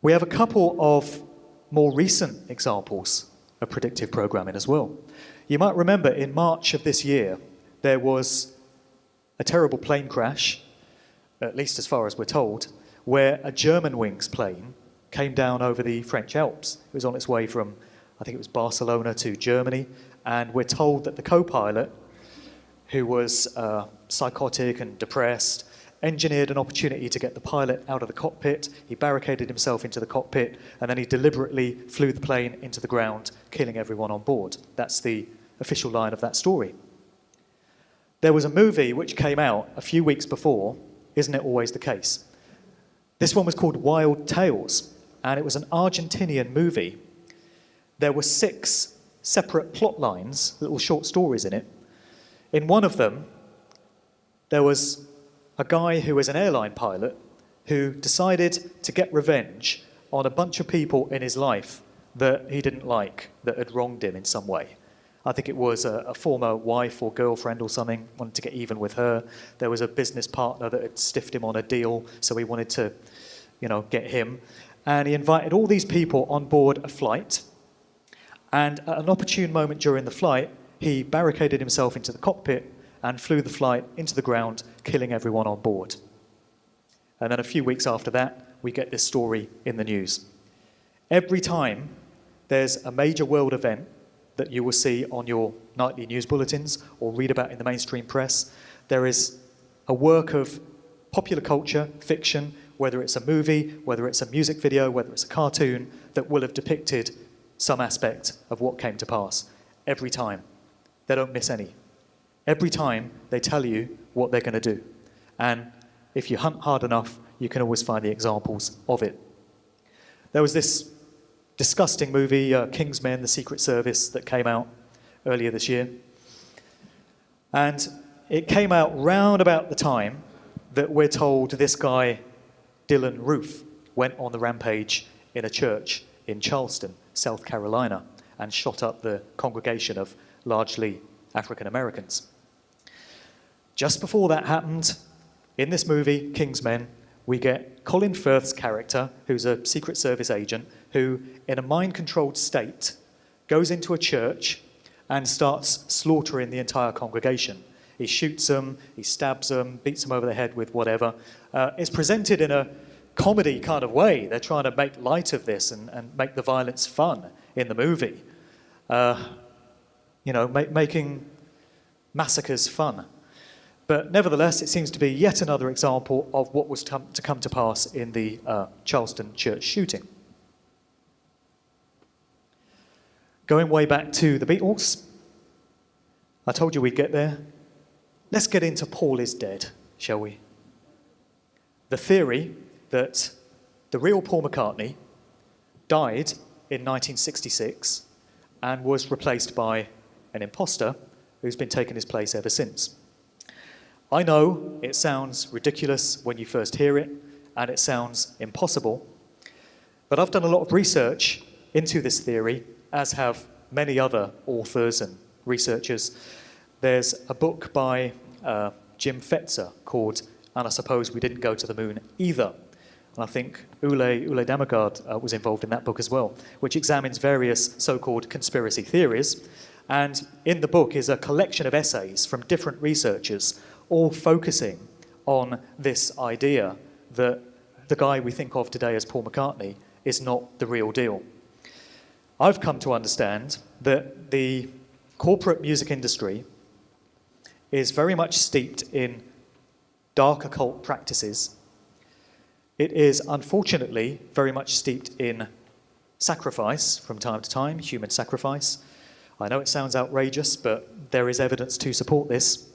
We have a couple of more recent examples of predictive programming as well. You might remember in March of this year, there was a terrible plane crash, at least as far as we're told, where a Germanwings plane came down over the French Alps. It was on its way from, I think it was Barcelona to Germany, and we're told that the co-pilot, who was psychotic and depressed, engineered an opportunity to get the pilot out of the cockpit. He barricaded himself into the cockpit, and then he deliberately flew the plane into the ground, killing everyone on board. That's the official line of that story. There was a movie which came out a few weeks before, Isn't It Always the Case? This one was called Wild Tales, and it was an Argentinian movie. There were 6 separate plot lines, little short stories in it. In one of them, there was a guy who was an airline pilot who decided to get revenge on a bunch of people in his life that he didn't like, that had wronged him in some way. I think it was a former wife or girlfriend or something, wanted to get even with her. There was a business partner that had stiffed him on a deal, so he wanted to, get him. And he invited all these people on board a flight. And at an opportune moment during the flight, he barricaded himself into the cockpit and flew the flight into the ground, killing everyone on board. And then a few weeks after that, we get this story in the news. Every time there's a major world event that you will see on your nightly news bulletins or read about in the mainstream press, there is a work of popular culture, fiction, whether it's a movie, whether it's a music video, whether it's a cartoon, that will have depicted some aspect of what came to pass. Every time. They don't miss any. Every time they tell you what they're going to do. And if you hunt hard enough, you can always find the examples of it. There was this disgusting movie, Kingsmen, The Secret Service, that came out earlier this year. And it came out round about the time that we're told this guy, Dylan Roof, went on the rampage in a church in Charleston, South Carolina, and shot up the congregation of largely African Americans. Just before that happened, in this movie, Kingsmen, we get Colin Firth's character, who's a Secret Service agent, who, in a mind-controlled state, goes into a church and starts slaughtering the entire congregation. He shoots them, he stabs them, beats them over the head with whatever. It's presented in a comedy kind of way. They're trying to make light of this and make the violence fun in the movie. Making massacres fun. But nevertheless, it seems to be yet another example of what was to come to pass in the Charleston church shooting. Going way back to the Beatles, I told you we'd get there. Let's get into Paul is dead, shall we? The theory that the real Paul McCartney died in 1966 and was replaced by an imposter who's been taking his place ever since. I know it sounds ridiculous when you first hear it, and it sounds impossible, but I've done a lot of research into this theory, as have many other authors and researchers. There's a book by Jim Fetzer called And I Suppose We Didn't Go to the Moon Either. And I think Ule Damagard was involved in that book as well, which examines various so-called conspiracy theories. And in the book is a collection of essays from different researchers, all focusing on this idea that the guy we think of today as Paul McCartney is not the real deal. I've come to understand that the corporate music industry is very much steeped in dark occult practices. It is unfortunately very much steeped in sacrifice from time to time, human sacrifice. I know it sounds outrageous, but there is evidence to support this.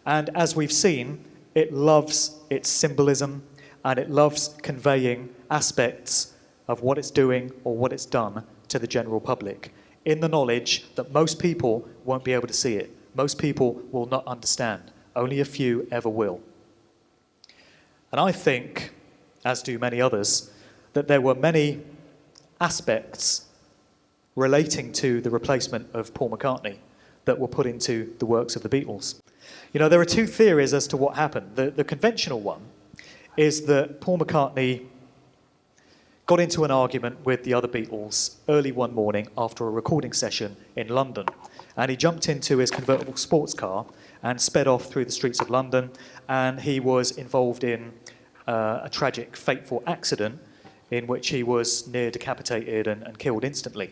And as we've seen, it loves its symbolism and it loves conveying aspects of what it's doing or what it's done to the general public, in the knowledge that most people won't be able to see it. Most people will not understand. Only a few ever will. And I think, as do many others, that there were many aspects relating to the replacement of Paul McCartney that were put into the works of the Beatles. You know, there are two theories as to what happened. The conventional one is that Paul McCartney got into an argument with the other Beatles early one morning after a recording session in London. And he jumped into his convertible sports car and sped off through the streets of London, and he was involved in a tragic, fateful accident in which he was near decapitated and killed instantly.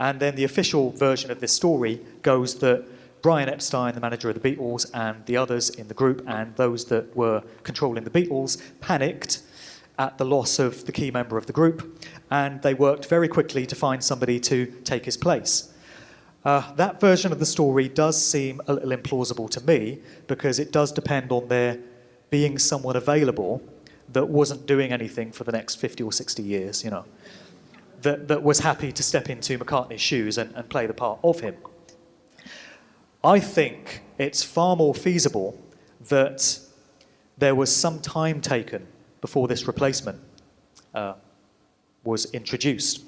And then the official version of this story goes that Brian Epstein, the manager of the Beatles, and the others in the group and those that were controlling the Beatles panicked at the loss of the key member of the group, and they worked very quickly to find somebody to take his place. That version of the story does seem a little implausible to me, because it does depend on there being someone available that wasn't doing anything for the next 50 or 60 years, you know, that was happy to step into McCartney's shoes and play the part of him. I think it's far more feasible that there was some time taken before this replacement was introduced.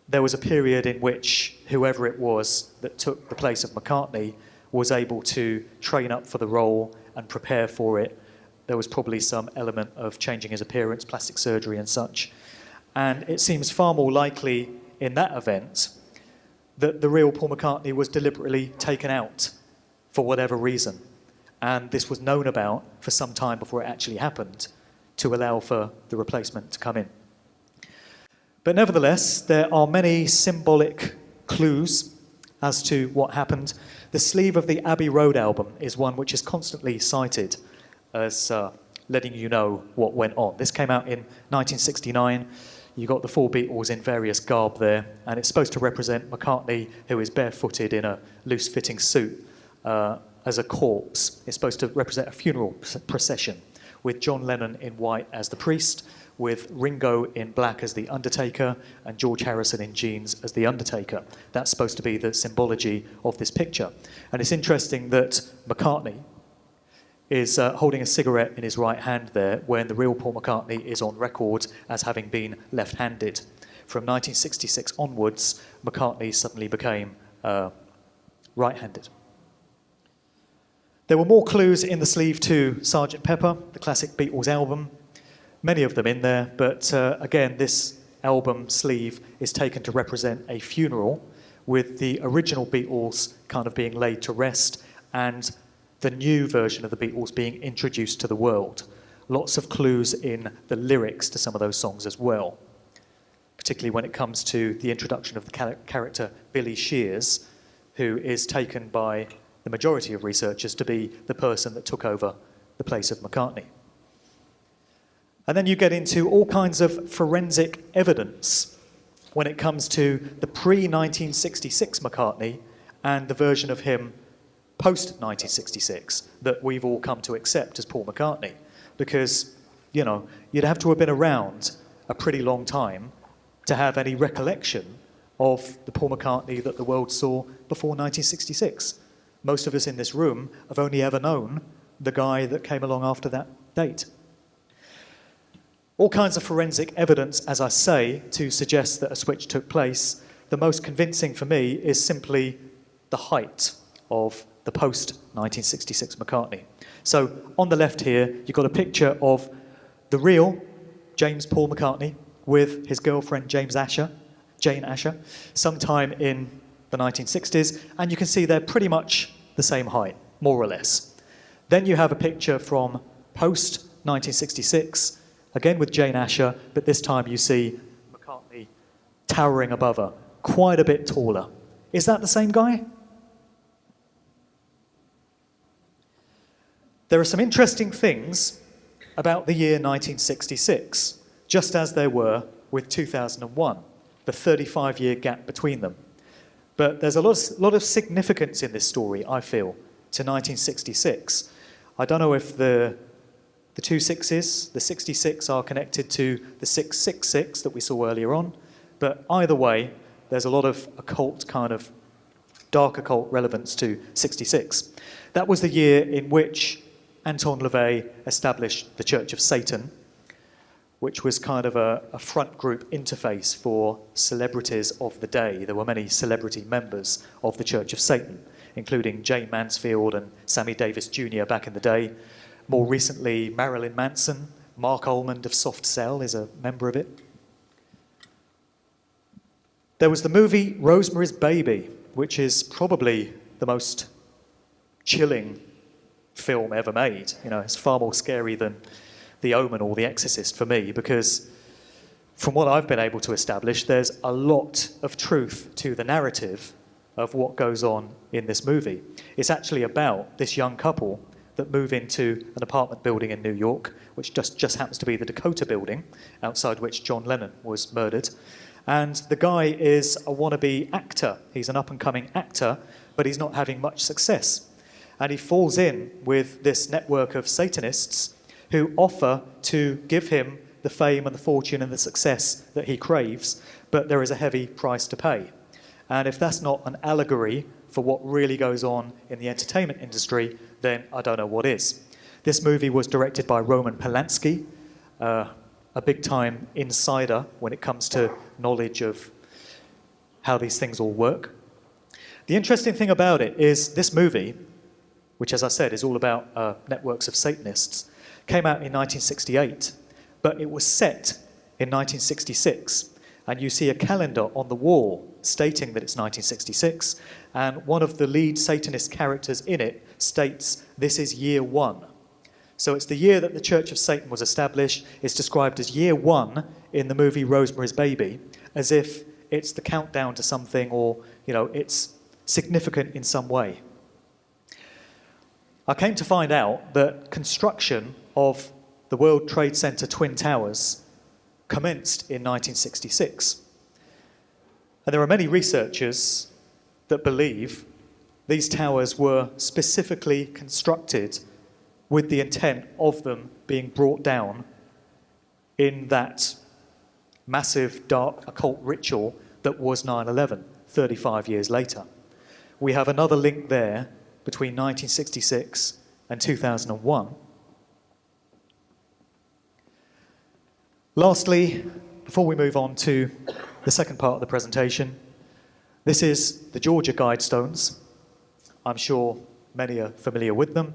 There was a period in which whoever it was that took the place of McCartney was able to train up for the role and prepare for it. There was probably some element of changing his appearance, plastic surgery and such. And it seems far more likely in that event that the real Paul McCartney was deliberately taken out for whatever reason. And this was known about for some time before it actually happened to allow for the replacement to come in. But nevertheless, there are many symbolic clues as to what happened. The sleeve of the Abbey Road album is one which is constantly cited as letting you know what went on. This came out in 1969. You got the four Beatles in various garb there, and it's supposed to represent McCartney, who is barefooted in a loose-fitting suit, as a corpse. It's supposed to represent a funeral procession, with John Lennon in white as the priest, with Ringo in black as the Undertaker, and George Harrison in jeans as the Undertaker. That's supposed to be the symbology of this picture. And it's interesting that McCartney is holding a cigarette in his right hand there, when the real Paul McCartney is on record as having been left-handed. From 1966 onwards, McCartney suddenly became right-handed. There were more clues in the sleeve to Sgt. Pepper, the classic Beatles album. Many of them in there, but again, this album sleeve is taken to represent a funeral, with the original Beatles kind of being laid to rest, and the new version of the Beatles being introduced to the world. Lots of clues in the lyrics to some of those songs as well, particularly when it comes to the introduction of the character Billy Shears, who is taken by the majority of researchers to be the person that took over the place of McCartney. And then you get into all kinds of forensic evidence when it comes to the pre-1966 McCartney and the version of him post-1966 that we've all come to accept as Paul McCartney. Because, you know, you'd have to have been around a pretty long time to have any recollection of the Paul McCartney that the world saw before 1966. Most of us in this room have only ever known the guy that came along after that date. All kinds of forensic evidence, as I say, to suggest that a switch took place. The most convincing for me is simply the height of the post-1966 McCartney. So on the left here, you've got a picture of the real James Paul McCartney with his girlfriend Jane Asher, sometime in the 1960s, and you can see they're pretty much the same height, more or less. Then you have a picture from post-1966, again with Jane Asher, but this time you see McCartney towering above her, quite a bit taller. Is that the same guy? There are some interesting things about the year 1966, just as there were with 2001, the 35-year gap between them. But there's a lot of significance in this story, I feel, to 1966. I don't know if the two sixes, the 66, are connected to the 666 that we saw earlier on, but either way, there's a lot of occult, kind of dark occult relevance to 66. That was the year in which Anton LaVey established the Church of Satan, which was kind of a front group interface for celebrities of the day. There were many celebrity members of the Church of Satan, including Jane Mansfield and Sammy Davis Jr. back in the day. More recently, Marilyn Manson, Mark Almond of Soft Cell is a member of it. There was the movie Rosemary's Baby, which is probably the most chilling film ever made. You know, it's far more scary than The Omen or The Exorcist for me, because from what I've been able to establish, there's a lot of truth to the narrative of what goes on in this movie. It's actually about this young couple that move into an apartment building in New York, which just happens to be the Dakota building, outside which John Lennon was murdered. And the guy is a wannabe actor. He's an up-and-coming actor, but he's not having much success. And he falls in with this network of Satanists who offer to give him the fame and the fortune and the success that he craves, but there is a heavy price to pay. And if that's not an allegory for what really goes on in the entertainment industry, then I don't know what is. This movie was directed by Roman Polanski, a big-time insider when it comes to knowledge of how these things all work. The interesting thing about it is this movie, which, as I said, is all about networks of Satanists, came out in 1968, but it was set in 1966. And you see a calendar on the wall stating that it's 1966, and one of the lead Satanist characters in it states, "This is year one." So it's the year that the Church of Satan was established. It's described as year one in the movie Rosemary's Baby, as if it's the countdown to something, or, you know, it's significant in some way. I came to find out that construction of the World Trade Center Twin Towers commenced in 1966. And there are many researchers that believe these towers were specifically constructed with the intent of them being brought down in that massive dark occult ritual that was 9/11, 35 years later. We have another link there between 1966 and 2001. Lastly, before we move on to the second part of the presentation, this is the Georgia Guidestones. I'm sure many are familiar with them.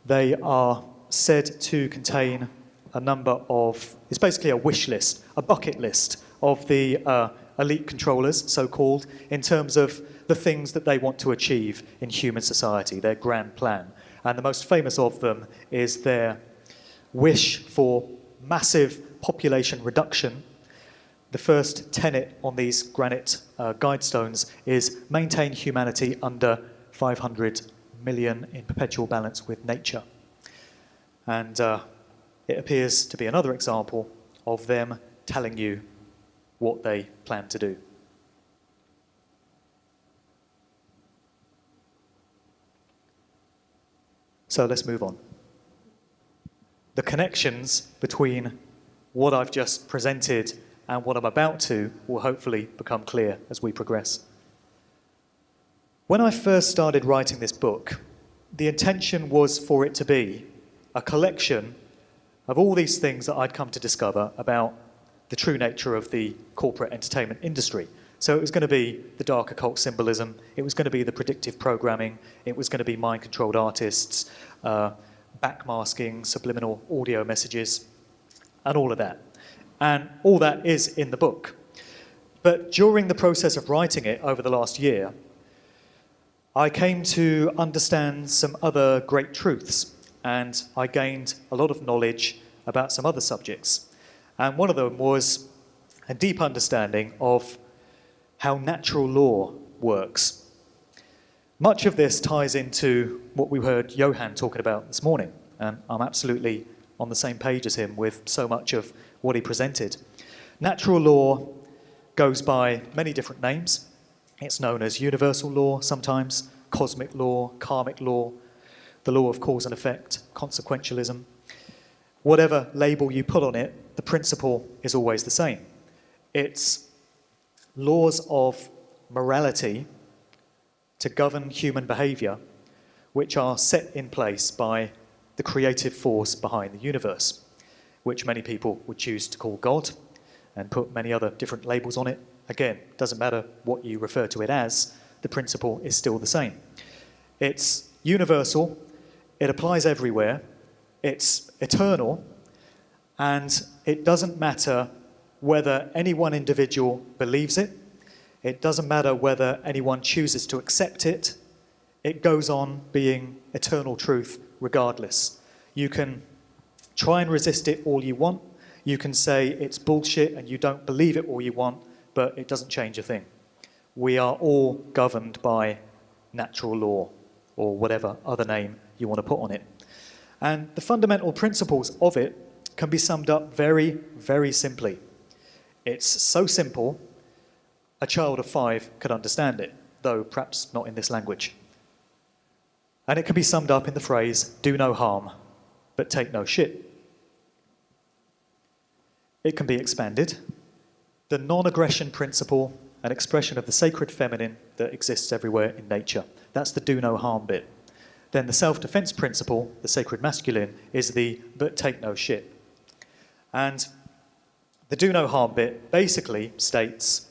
They are said to contain a number of, it's basically a wish list, a bucket list of the elite controllers, so-called, in terms of the things that they want to achieve in human society, their grand plan. And the most famous of them is their wish for massive population reduction. The first tenet on these granite guidestones is maintain humanity under 500 million in perpetual balance with nature. And it appears to be another example of them telling you what they plan to do. So let's move on. The connections between what I've just presented and what I'm about to will hopefully become clear as we progress. When I first started writing this book, the intention was for it to be a collection of all these things that I'd come to discover about the true nature of the corporate entertainment industry. So it was going to be the dark occult symbolism, it was going to be the predictive programming, it was going to be mind-controlled artists, backmasking, subliminal audio messages, and all of that. And all that is in the book. But during the process of writing it over the last year, I came to understand some other great truths, and I gained a lot of knowledge about some other subjects. And one of them was a deep understanding of how natural law works. Much of this ties into what we heard Johan talking about this morning, and I'm absolutely on the same page as him with so much of what he presented. Natural law goes by many different names. It's known as universal law sometimes, cosmic law, karmic law, the law of cause and effect, consequentialism. Whatever label you put on it, the principle is always the same. It's laws of morality to govern human behavior, which are set in place by the creative force behind the universe, which many people would choose to call God and put many other different labels on it. Again, doesn't matter what you refer to it as, the principle is still the same. It's universal, it applies everywhere, it's eternal, and it doesn't matter whether any one individual believes it, It doesn't matter whether anyone chooses to accept it. It goes on being eternal truth regardless. You can try and resist it all you want. You can say it's bullshit and you don't believe it all you want, but it doesn't change a thing. We are all governed by natural law, or whatever other name you want to put on it. And the fundamental principles of it can be summed up very, very simply. It's so simple, a child of 5 could understand it, though perhaps not in this language. And it can be summed up in the phrase, do no harm, but take no shit. It can be expanded. The non-aggression principle, an expression of the sacred feminine that exists everywhere in nature. That's the do no harm bit. Then the self-defense principle, the sacred masculine, is the but take no shit. And the do no harm bit basically states,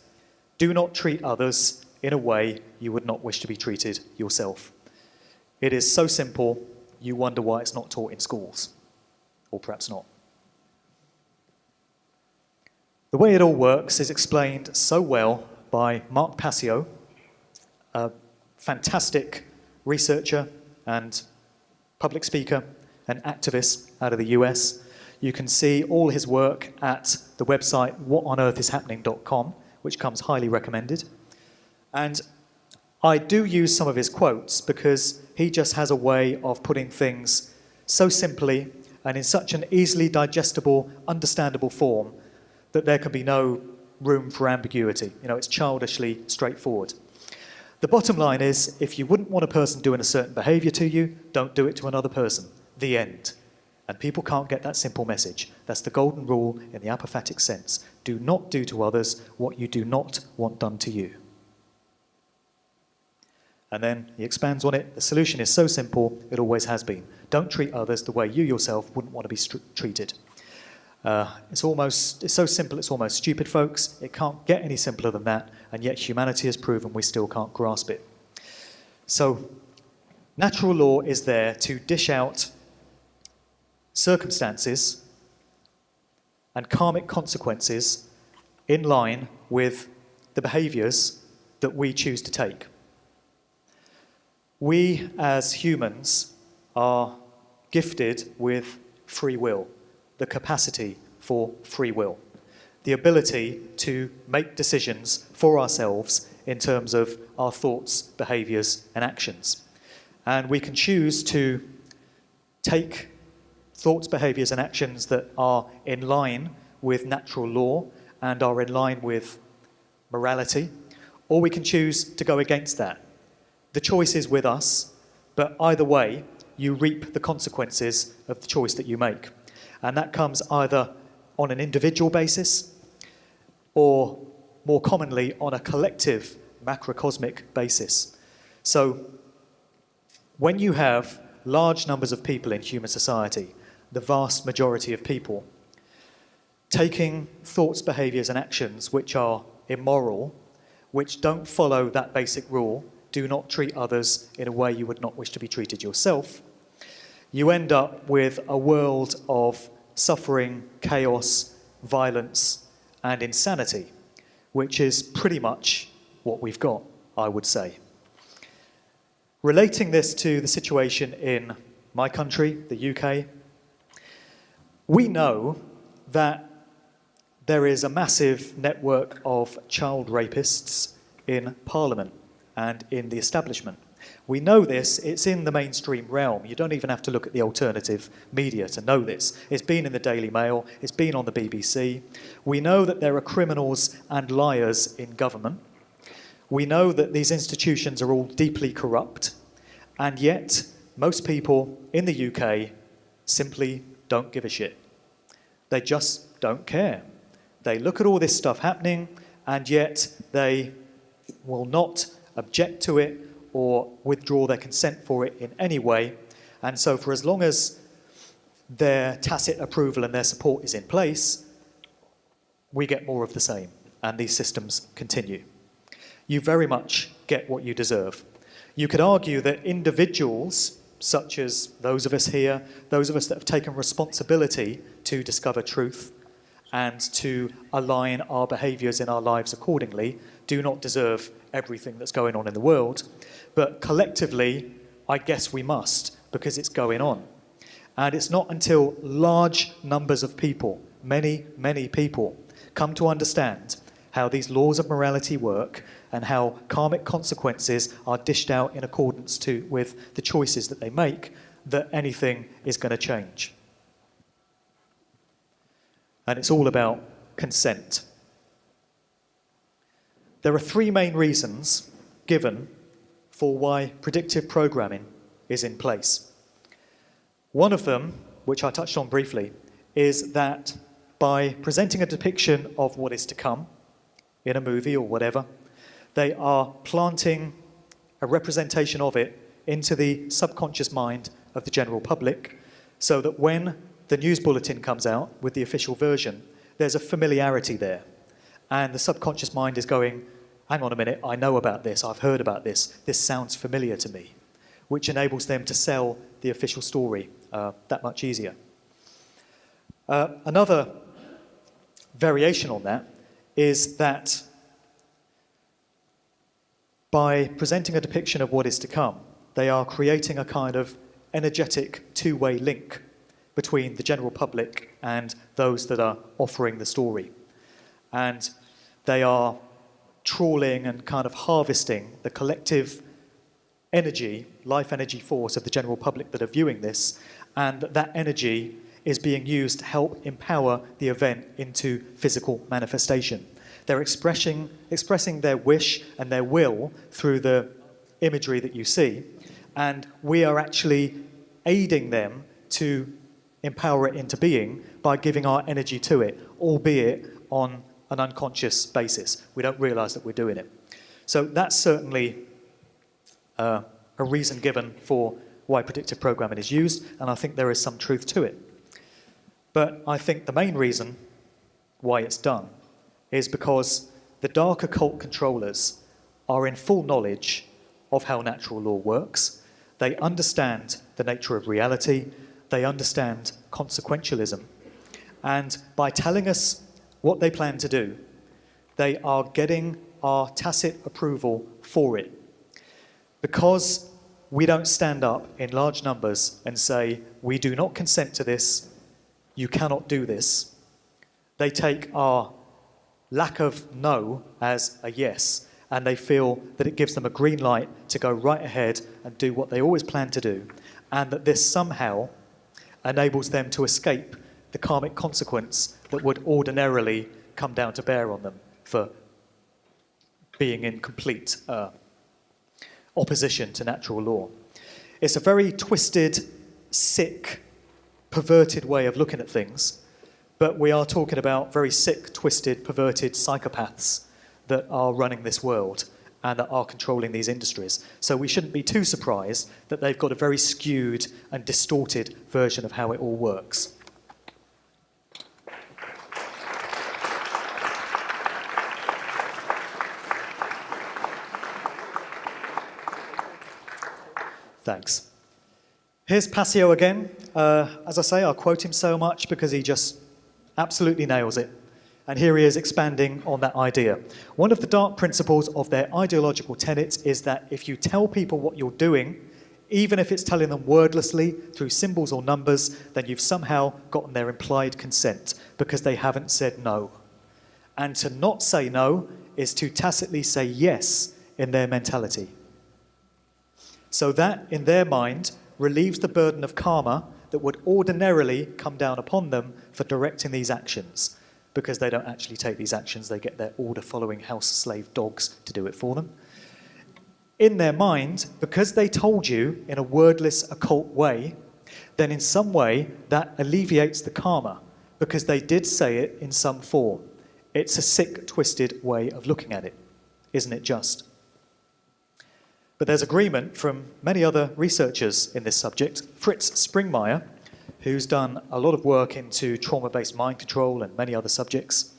do not treat others in a way you would not wish to be treated yourself. It is so simple, you wonder why it's not taught in schools. Or perhaps not. The way it all works is explained so well by Mark Passio, a fantastic researcher and public speaker and activist out of the US. You can see all his work at the website whatonearthishappening.com, which comes highly recommended. And I do use some of his quotes because he just has a way of putting things so simply and in such an easily digestible, understandable form that there can be no room for ambiguity. You know, it's childishly straightforward. The bottom line is, if you wouldn't want a person doing a certain behavior to you, don't do it to another person. The end. And people can't get that simple message. That's the golden rule in the apophatic sense. Do not do to others what you do not want done to you. And then he expands on it. The solution is so simple, it always has been. Don't treat others the way you yourself wouldn't want to be treated. It's so simple, it's almost stupid, folks. It can't get any simpler than that, and yet humanity has proven we still can't grasp it. So, natural law is there to dish out circumstances and karmic consequences in line with the behaviors that we choose to take. We, as humans, are gifted with free will. The capacity for free will, the ability to make decisions for ourselves in terms of our thoughts, behaviors, and actions. And we can choose to take thoughts, behaviors, and actions that are in line with natural law and are in line with morality, or we can choose to go against that. The choice is with us, but either way, you reap the consequences of the choice that you make. And that comes either on an individual basis or more commonly on a collective macrocosmic basis. So when you have large numbers of people in human society, the vast majority of people, taking thoughts, behaviors and actions which are immoral, which don't follow that basic rule, do not treat others in a way you would not wish to be treated yourself, you end up with a world of suffering, chaos, violence, and insanity, which is pretty much what we've got, I would say. Relating this to the situation in my country, the UK, we know that there is a massive network of child rapists in Parliament and in the establishment. We know this, it's in the mainstream realm. You don't even have to look at the alternative media to know this. It's been in the Daily Mail, it's been on the BBC. We know that there are criminals and liars in government. We know that these institutions are all deeply corrupt, and yet most people in the UK simply don't give a shit. They just don't care. They look at all this stuff happening, and yet they will not object to it or withdraw their consent for it in any way. And so for as long as their tacit approval and their support is in place, we get more of the same, and these systems continue. You very much get what you deserve. You could argue that individuals, such as those of us here, those of us that have taken responsibility to discover truth and to align our behaviours in our lives accordingly do not deserve everything that's going on in the world. But collectively, I guess we must, because it's going on. And it's not until large numbers of people, many, many people, come to understand how these laws of morality work and how karmic consequences are dished out in accordance with the choices that they make, that anything is going to change. And it's all about consent. There are three main reasons given for why predictive programming is in place. One of them, which I touched on briefly, is that by presenting a depiction of what is to come in a movie or whatever, they are planting a representation of it into the subconscious mind of the general public, so that when the news bulletin comes out with the official version, there's a familiarity there. And the subconscious mind is going, hang on a minute, I know about this, I've heard about this sounds familiar to me, which enables them to sell the official story that much easier. Another variation on that is that by presenting a depiction of what is to come, they are creating a kind of energetic two-way link between the general public and those that are offering the story. And they are trawling and kind of harvesting the collective energy, life energy force of the general public that are viewing this, and that energy is being used to help empower the event into physical manifestation. They're expressing their wish and their will through the imagery that you see, and we are actually aiding them to empower it into being by giving our energy to it, albeit on an unconscious basis. We don't realise that we're doing it. So that's certainly a reason given for why predictive programming is used, and I think there is some truth to it. But I think the main reason why it's done is because the dark occult controllers are in full knowledge of how natural law works. They understand the nature of reality. They understand consequentialism. And by telling us what they plan to do, they are getting our tacit approval for it. Because we don't stand up in large numbers and say, we do not consent to this, you cannot do this. They take our lack of no as a yes, and they feel that it gives them a green light to go right ahead and do what they always plan to do, and that this somehow enables them to escape the karmic consequence that would ordinarily come down to bear on them for being in complete opposition to natural law. It's a very twisted, sick, perverted way of looking at things, but we are talking about very sick, twisted, perverted psychopaths that are running this world and that are controlling these industries. So we shouldn't be too surprised that they've got a very skewed and distorted version of how it all works. Thanks. Here's Passio again. As I say, I'll quote him so much because he just absolutely nails it. And here he is expanding on that idea. One of the dark principles of their ideological tenets is that if you tell people what you're doing, even if it's telling them wordlessly through symbols or numbers, then you've somehow gotten their implied consent because they haven't said no. And to not say no is to tacitly say yes in their mentality. So that, in their mind, relieves the burden of karma that would ordinarily come down upon them for directing these actions. Because they don't actually take these actions, they get their order-following house slave dogs to do it for them. In their mind, because they told you in a wordless, occult way, then in some way that alleviates the karma, because they did say it in some form. It's a sick, twisted way of looking at it, isn't it just? But there's agreement from many other researchers in this subject. Fritz Springmeier, who's done a lot of work into trauma-based mind control and many other subjects,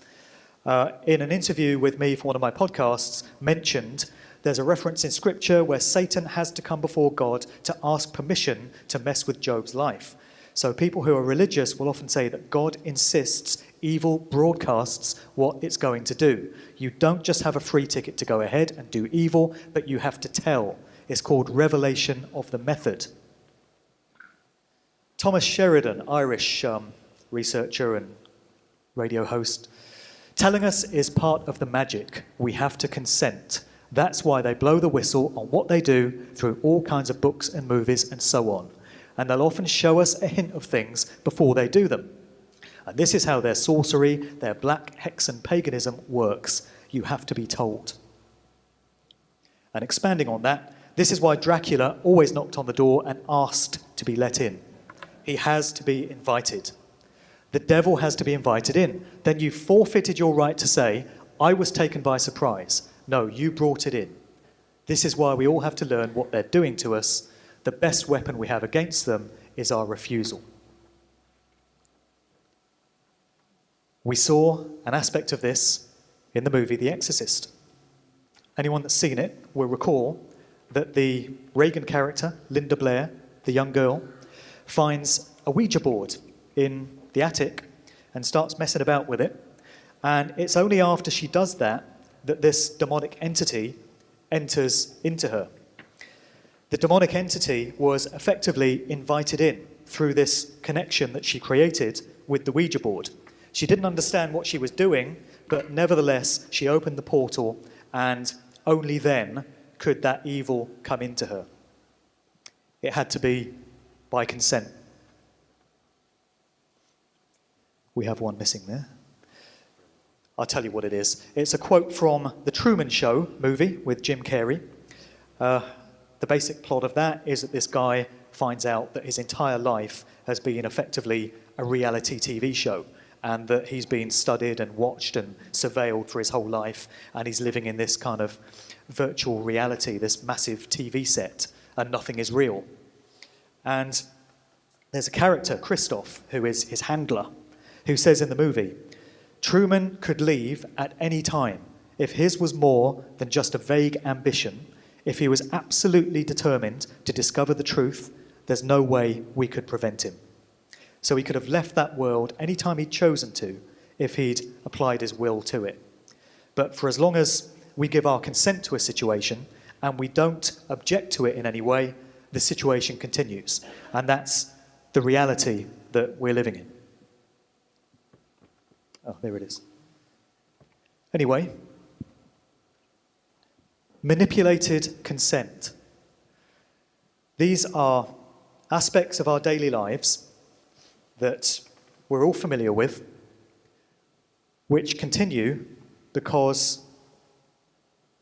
in an interview with me for one of my podcasts, mentioned there's a reference in Scripture where Satan has to come before God to ask permission to mess with Job's life. So people who are religious will often say that God insists evil broadcasts what it's going to do. You don't just have a free ticket to go ahead and do evil, but you have to tell. It's called revelation of the method. Thomas Sheridan, Irish researcher and radio host, telling us is part of the magic. We have to consent. That's why they blow the whistle on what they do through all kinds of books and movies and so on. And they'll often show us a hint of things before they do them. And this is how their sorcery, their black Hexan paganism works. You have to be told. And expanding on that, this is why Dracula always knocked on the door and asked to be let in. He has to be invited. The devil has to be invited in. Then you've forfeited your right to say, I was taken by surprise. No, you brought it in. This is why we all have to learn what they're doing to us. The best weapon we have against them is our refusal. We saw an aspect of this in the movie The Exorcist. Anyone that's seen it will recall that the Reagan character, Linda Blair, the young girl, finds a Ouija board in the attic and starts messing about with it. And it's only after she does that that this demonic entity enters into her. The demonic entity was effectively invited in through this connection that she created with the Ouija board. She didn't understand what she was doing, but nevertheless, she opened the portal, and only then could that evil come into her. It had to be by consent. We have one missing there. I'll tell you what it is. It's a quote from The Truman Show movie with Jim Carrey. The basic plot of that is that this guy finds out that his entire life has been effectively a reality TV show, and that he's been studied and watched and surveilled for his whole life, and he's living in this kind of virtual reality, this massive TV set, and nothing is real. And there's a character, Christoph, who is his handler, who says in the movie, Truman could leave at any time if his was more than just a vague ambition. If he was absolutely determined to discover the truth, there's no way we could prevent him. So he could have left that world any time he'd chosen to if he'd applied his will to it. But for as long as we give our consent to a situation and we don't object to it in any way, the situation continues. And that's the reality that we're living in. Oh, there it is. Anyway, manipulated consent. These are aspects of our daily lives that we're all familiar with, which continue because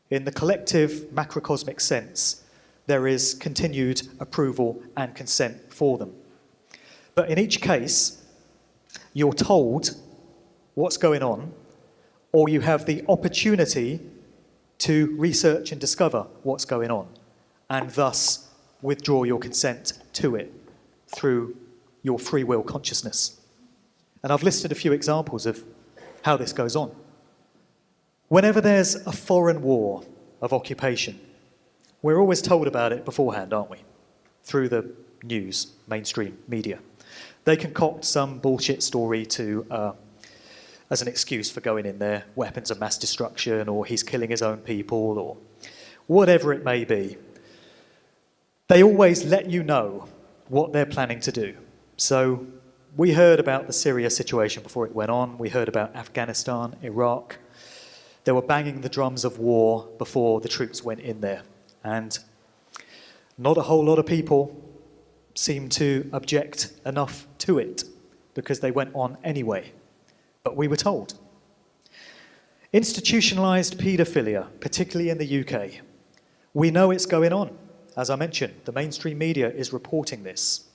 in the collective macrocosmic sense, there is continued approval and consent for them. But in each case, you're told what's going on, or you have the opportunity to research and discover what's going on, and thus withdraw your consent to it through your free will consciousness. And I've listed a few examples of how this goes on. Whenever there's a foreign war of occupation, we're always told about it beforehand, aren't we? Through the news, mainstream media. They concoct some bullshit story as an excuse for going in there, weapons of mass destruction, or he's killing his own people, or whatever it may be. They always let you know what they're planning to do. So we heard about the Syria situation before it went on. We heard about Afghanistan, Iraq. They were banging the drums of war before the troops went in there. And not a whole lot of people seemed to object enough to it because they went on anyway. But we were told. Institutionalized paedophilia, particularly in the UK. We know it's going on. As I mentioned, the mainstream media is reporting this.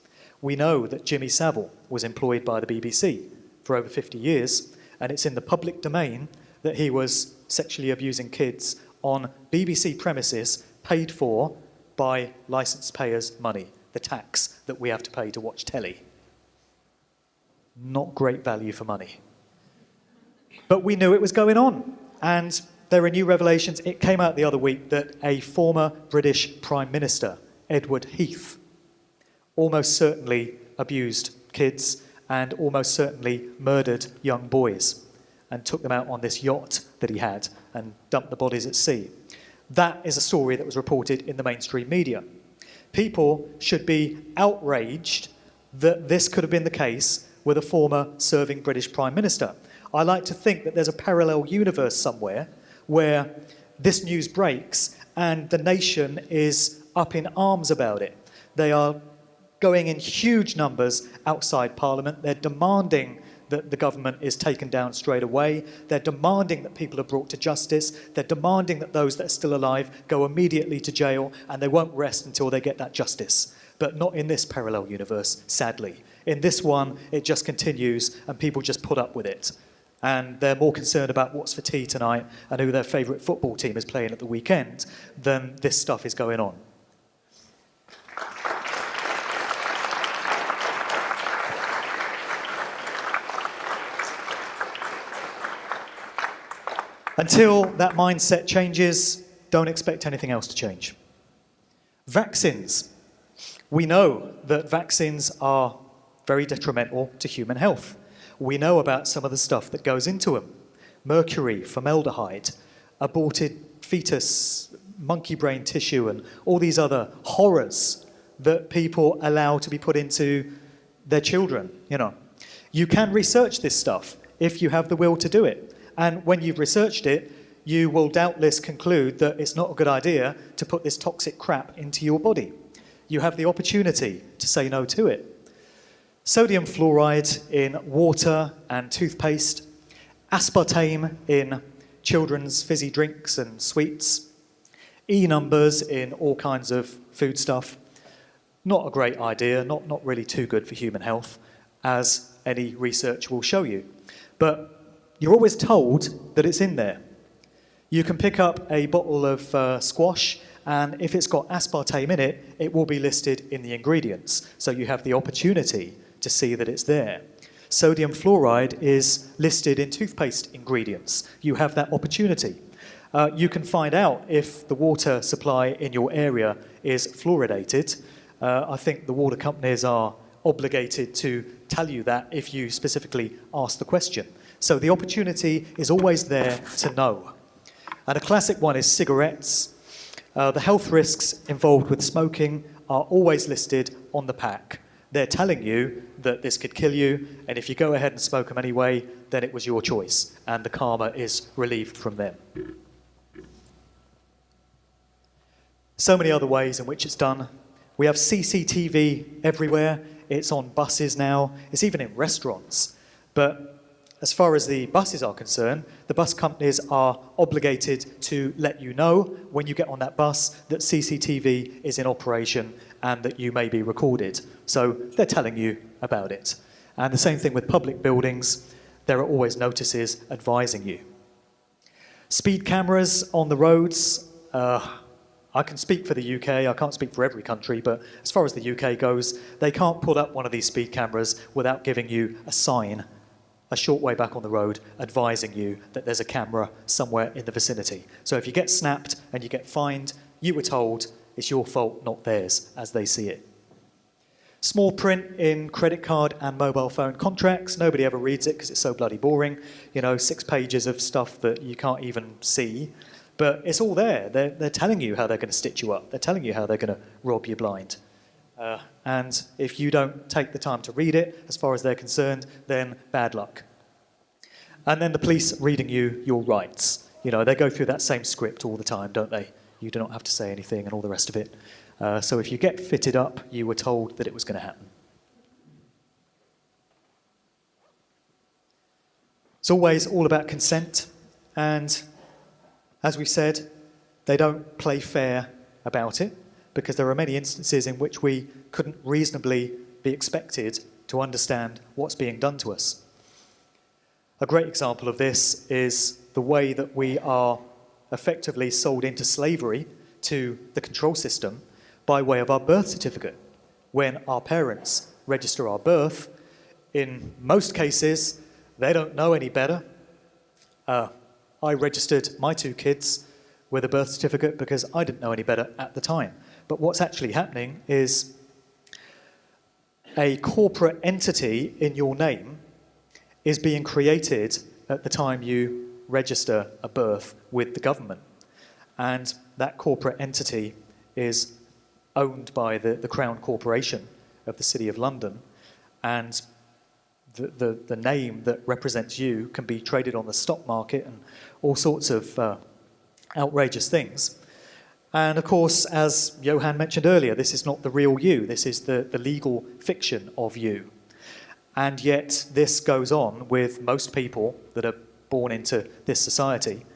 We know that Jimmy Savile was employed by the BBC for over 50 years, and it's in the public domain that he was sexually abusing kids on BBC premises paid for by licence payers' money, the tax that we have to pay to watch telly. Not great value for money. But we knew it was going on, and there are new revelations. It came out the other week that a former British Prime Minister, Edward Heath, almost certainly abused kids and almost certainly murdered young boys and took them out on this yacht that he had and dumped the bodies at sea. That is a story that was reported in the mainstream media. People should be outraged that this could have been the case with a former serving British Prime Minister. I like to think that there's a parallel universe somewhere where this news breaks and the nation is up in arms about it. They are going in huge numbers outside Parliament. They're demanding that the government is taken down straight away. They're demanding that people are brought to justice. They're demanding that those that are still alive go immediately to jail, and they won't rest until they get that justice. But not in this parallel universe, sadly. In this one, it just continues, and people just put up with it. And they're more concerned about what's for tea tonight and who their favourite football team is playing at the weekend than this stuff is going on. Until that mindset changes, don't expect anything else to change. Vaccines. We know that vaccines are very detrimental to human health. We know about some of the stuff that goes into them. Mercury, formaldehyde, aborted fetus, monkey brain tissue, and all these other horrors that people allow to be put into their children, you know. You can research this stuff if you have the will to do it. And when you've researched it, you will doubtless conclude that it's not a good idea to put this toxic crap into your body. You have the opportunity to say no to it. Sodium fluoride in water and toothpaste, aspartame in children's fizzy drinks and sweets, E numbers in all kinds of food stuff. Not a great idea, not really too good for human health, as any research will show you. But you're always told that it's in there. You can pick up a bottle of squash, and if it's got aspartame in it, it will be listed in the ingredients. So you have the opportunity to see that it's there. Sodium fluoride is listed in toothpaste ingredients. You have that opportunity. You can find out if the water supply in your area is fluoridated. I think the water companies are obligated to tell you that if you specifically ask the question. So the opportunity is always there to know. And a classic one is cigarettes. The health risks involved with smoking are always listed on the pack. They're telling you that this could kill you, and if you go ahead and smoke them anyway, then it was your choice, and the karma is relieved from them. So many other ways in which it's done. We have CCTV everywhere. It's on buses now. It's even in restaurants. But as far as the buses are concerned, the bus companies are obligated to let you know when you get on that bus that CCTV is in operation and that you may be recorded. So they're telling you about it. And the same thing with public buildings. There are always notices advising you. Speed cameras on the roads. I can speak for the UK, I can't speak for every country, but as far as the UK goes, they can't put up one of these speed cameras without giving you a sign a short way back on the road advising you that there's a camera somewhere in the vicinity. So if you get snapped and you get fined, you were told it's your fault, not theirs, as they see it. Small print in credit card and mobile phone contracts. Nobody ever reads it because it's so bloody boring. You know, 6 pages of stuff that you can't even see. But it's all there. They're telling you how they're going to stitch you up. They're telling you how they're going to rob you blind. And if you don't take the time to read it, as far as they're concerned, then bad luck. And then the police reading you your rights. You know, they go through that same script all the time, don't they? You do not have to say anything and all the rest of it. So if you get fitted up, you were told that it was going to happen. It's always all about consent. And as we've said, they don't play fair about it, because there are many instances in which we couldn't reasonably be expected to understand what's being done to us. A great example of this is the way that we are effectively sold into slavery to the control system by way of our birth certificate. When our parents register our birth, in most cases, they don't know any better. I registered my 2 kids with a birth certificate because I didn't know any better at the time. But what's actually happening is a corporate entity in your name is being created at the time you register a birth with the government. And that corporate entity is owned by the Crown Corporation of the City of London. And the name that represents you can be traded on the stock market and all sorts of outrageous things. And of course, as Johan mentioned earlier, this is not the real you. This is the legal fiction of you. And yet this goes on with most people that are born into this society,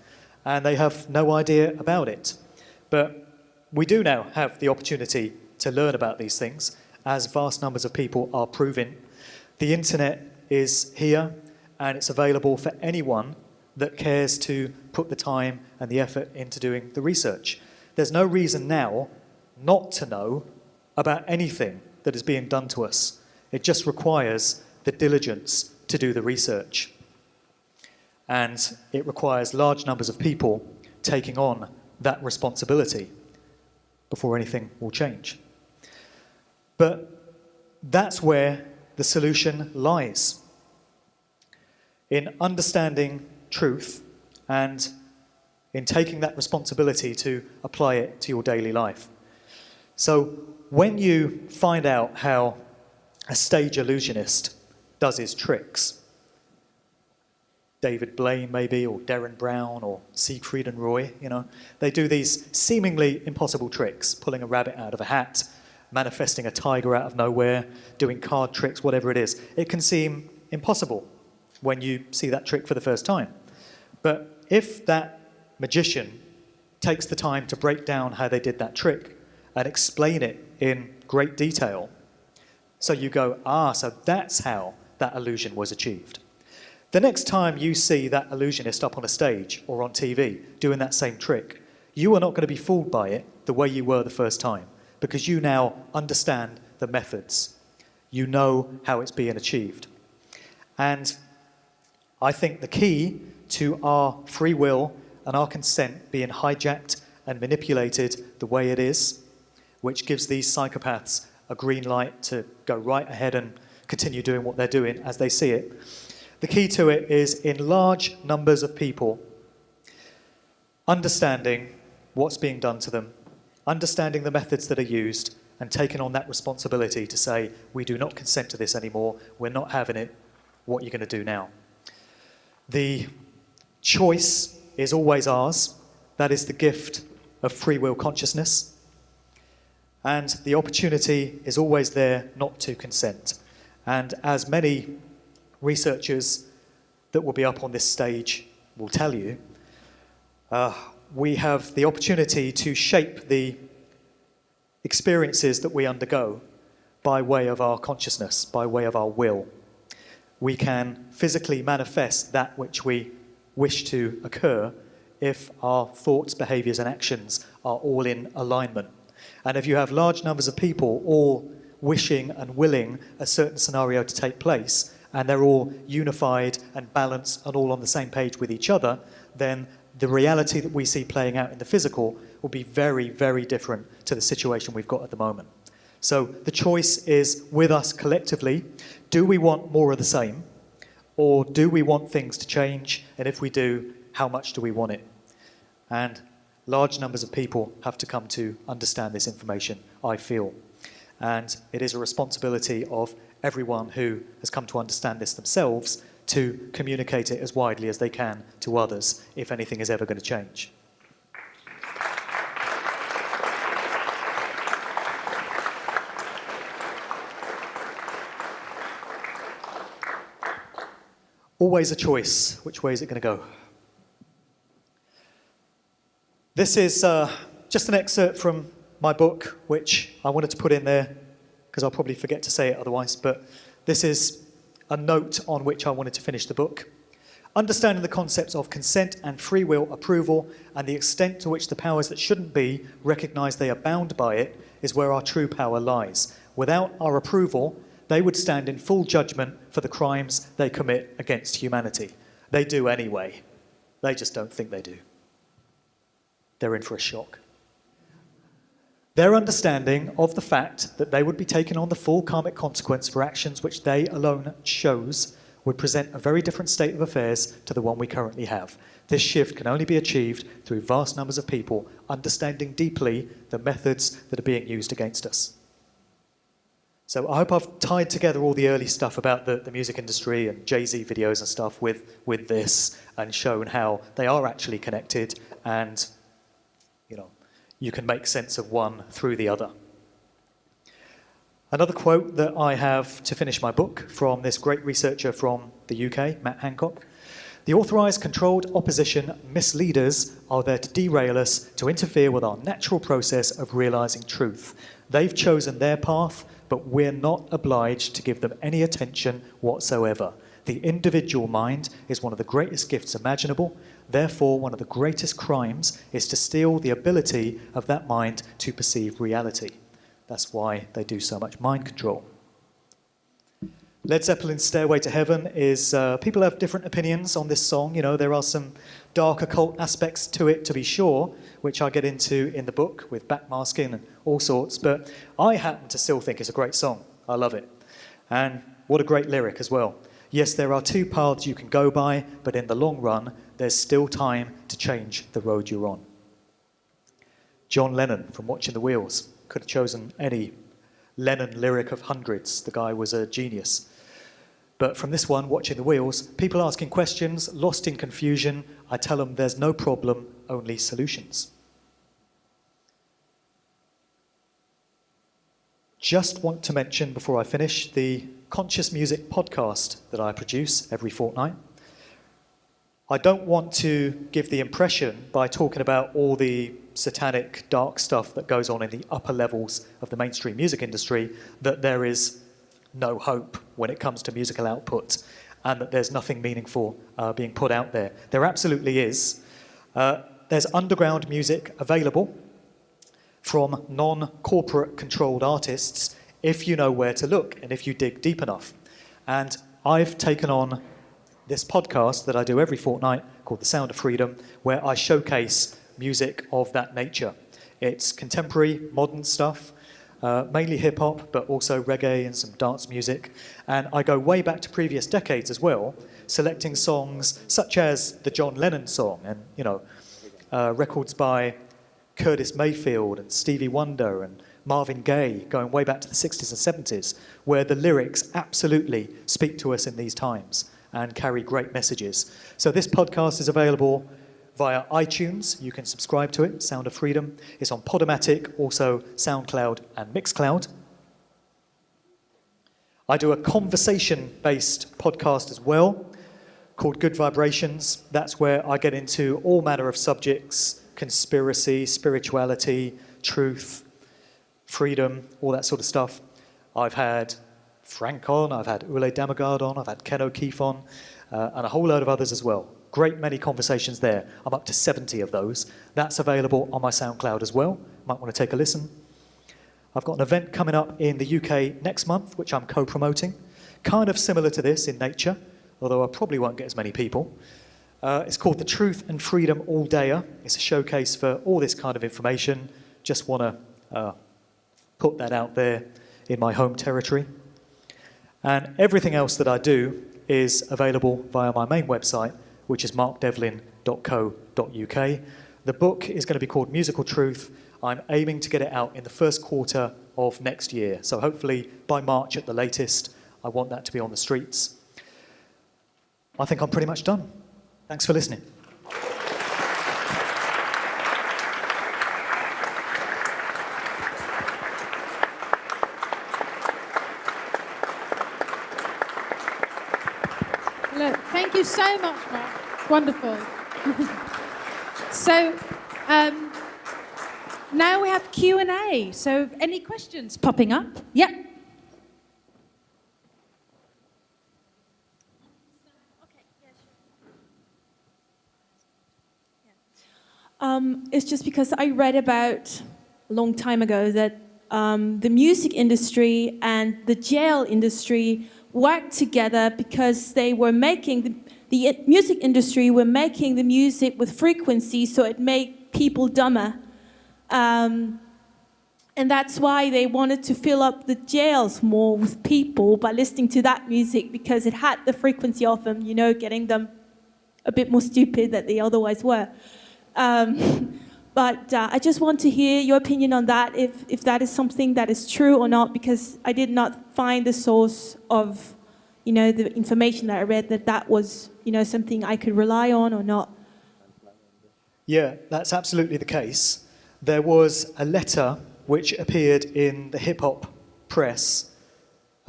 and they have no idea about it. But we do now have the opportunity to learn about these things, as vast numbers of people are proving. The internet is here, and it's available for anyone that cares to put the time and the effort into doing the research. There's no reason now not to know about anything that is being done to us. It just requires the diligence to do the research. And it requires large numbers of people taking on that responsibility before anything will change. But that's where the solution lies. In understanding truth and in taking that responsibility to apply it to your daily life. So when you find out how a stage illusionist does his tricks, David Blaine maybe, or Derren Brown, or Siegfried and Roy, they do these seemingly impossible tricks, pulling a rabbit out of a hat, manifesting a tiger out of nowhere, doing card tricks, whatever it is. It can seem impossible when you see that trick for the first time. But if that magician takes the time to break down how they did that trick and explain it in great detail, so you go, so that's how that illusion was achieved. The next time you see that illusionist up on a stage or on TV doing that same trick, you are not going to be fooled by it the way you were the first time, because you now understand the methods. You know how it's being achieved. And I think the key to our free will and our consent being hijacked and manipulated the way it is, which gives these psychopaths a green light to go right ahead and continue doing what they're doing as they see it. The key to it is in large numbers of people understanding what's being done to them, understanding the methods that are used, and taking on that responsibility to say, we do not consent to this anymore, we're not having it, what are you going to do now? The choice is always ours. That is the gift of free will consciousness. And the opportunity is always there not to consent. And as many researchers that will be up on this stage will tell you, we have the opportunity to shape the experiences that we undergo by way of our consciousness, by way of our will. We can physically manifest that which we wish to occur if our thoughts, behaviours and actions are all in alignment. And if you have large numbers of people all wishing and willing a certain scenario to take place, and they're all unified and balanced and all on the same page with each other, then the reality that we see playing out in the physical will be very, very different to the situation we've got at the moment. So the choice is with us collectively. Do we want more of the same? Or do we want things to change? And if we do, how much do we want it? And large numbers of people have to come to understand this information, I feel. And it is a responsibility of everyone who has come to understand this themselves to communicate it as widely as they can to others if anything is ever going to change. Always a choice. Which way is it going to go? This is just an excerpt from my book, which I wanted to put in there because I'll probably forget to say it otherwise, but this is a note on which I wanted to finish the book. Understanding the concepts of consent and free will approval and the extent to which the powers that shouldn't be recognise they are bound by it is where our true power lies. Without our approval, they would stand in full judgment for the crimes they commit against humanity. They do anyway. They just don't think they do. They're in for a shock. Their understanding of the fact that they would be taking on the full karmic consequence for actions which they alone chose would present a very different state of affairs to the one we currently have. This shift can only be achieved through vast numbers of people understanding deeply the methods that are being used against us. So I hope I've tied together all the early stuff about the music industry and Jay-Z videos and stuff with this, and shown how they are actually connected, and you can make sense of one through the other. Another quote that I have to finish my book from this great researcher from the UK, Matt Hancock. The authorised, controlled opposition misleaders are there to derail us, to interfere with our natural process of realising truth. They've chosen their path, but we're not obliged to give them any attention whatsoever. The individual mind is one of the greatest gifts imaginable. Therefore, one of the greatest crimes is to steal the ability of that mind to perceive reality. That's why they do so much mind control. Led Zeppelin's Stairway to Heaven is, people have different opinions on this song. There are some dark occult aspects to it, to be sure, which I get into in the book with backmasking and all sorts, but I happen to still think it's a great song. I love it. And what a great lyric as well. Yes, there are two paths you can go by, but in the long run, there's still time to change the road you're on. John Lennon from Watching the Wheels could have chosen any Lennon lyric of hundreds. The guy was a genius. But from this one, Watching the Wheels, people asking questions, lost in confusion, I tell them there's no problem, only solutions. Just want to mention before I finish the Conscious Music podcast that I produce every fortnight. I don't want to give the impression by talking about all the satanic, dark stuff that goes on in the upper levels of the mainstream music industry that there is no hope when it comes to musical output and that there's nothing meaningful being put out there. There absolutely is. There's underground music available from non-corporate controlled artists if you know where to look and if you dig deep enough. And I've taken on this podcast that I do every fortnight called The Sound of Freedom, where I showcase music of that nature. It's contemporary, modern stuff, mainly hip-hop, but also reggae and some dance music. And I go way back to previous decades as well, selecting songs such as the John Lennon song and, records by Curtis Mayfield and Stevie Wonder and Marvin Gaye, going way back to the 60s and 70s, where the lyrics absolutely speak to us in these times and carry great messages. So this podcast is available via iTunes. You can subscribe to it, Sound of Freedom. It's on Podomatic, also SoundCloud and Mixcloud. I do a conversation-based podcast as well called Good Vibrations. That's where I get into all manner of subjects: conspiracy, spirituality, truth, freedom, all that sort of stuff. I've had Frank on, I've had Ule Damagard on, I've had Ken O'Keefe on, and a whole load of others as well. Great many conversations there. I'm up to 70 of those. That's available on my SoundCloud as well. Might want to take a listen. I've got an event coming up in the UK next month, which I'm co-promoting. Kind of similar to this in nature, although I probably won't get as many people. It's called the Truth and Freedom All Dayer. It's a showcase for all this kind of information. Just want to put that out there in my home territory. And everything else that I do is available via my main website, which is markdevlin.co.uk. The book is going to be called Musical Truth. I'm aiming to get it out in the first quarter of next year. So hopefully by March at the latest, I want that to be on the streets. I think I'm pretty much done. Thanks for listening. Look, thank you so much, Mark. Wonderful. So now we have Q&A. So any questions popping up? Yep. It's just because I read about a long time ago that the music industry and the jail industry worked together because they were making the music industry were making the music with frequency, so it made people dumber. And And that's why they wanted to fill up the jails more with people by listening to that music, because it had the frequency of them, you know, getting them a bit more stupid than they otherwise were. But I just want to hear your opinion on that, if that is something that is true or not, because I did not find the source of, you know, the information that I read that was, you know, something I could rely on or not. Yeah, that's absolutely the case. There was a letter which appeared in the hip-hop press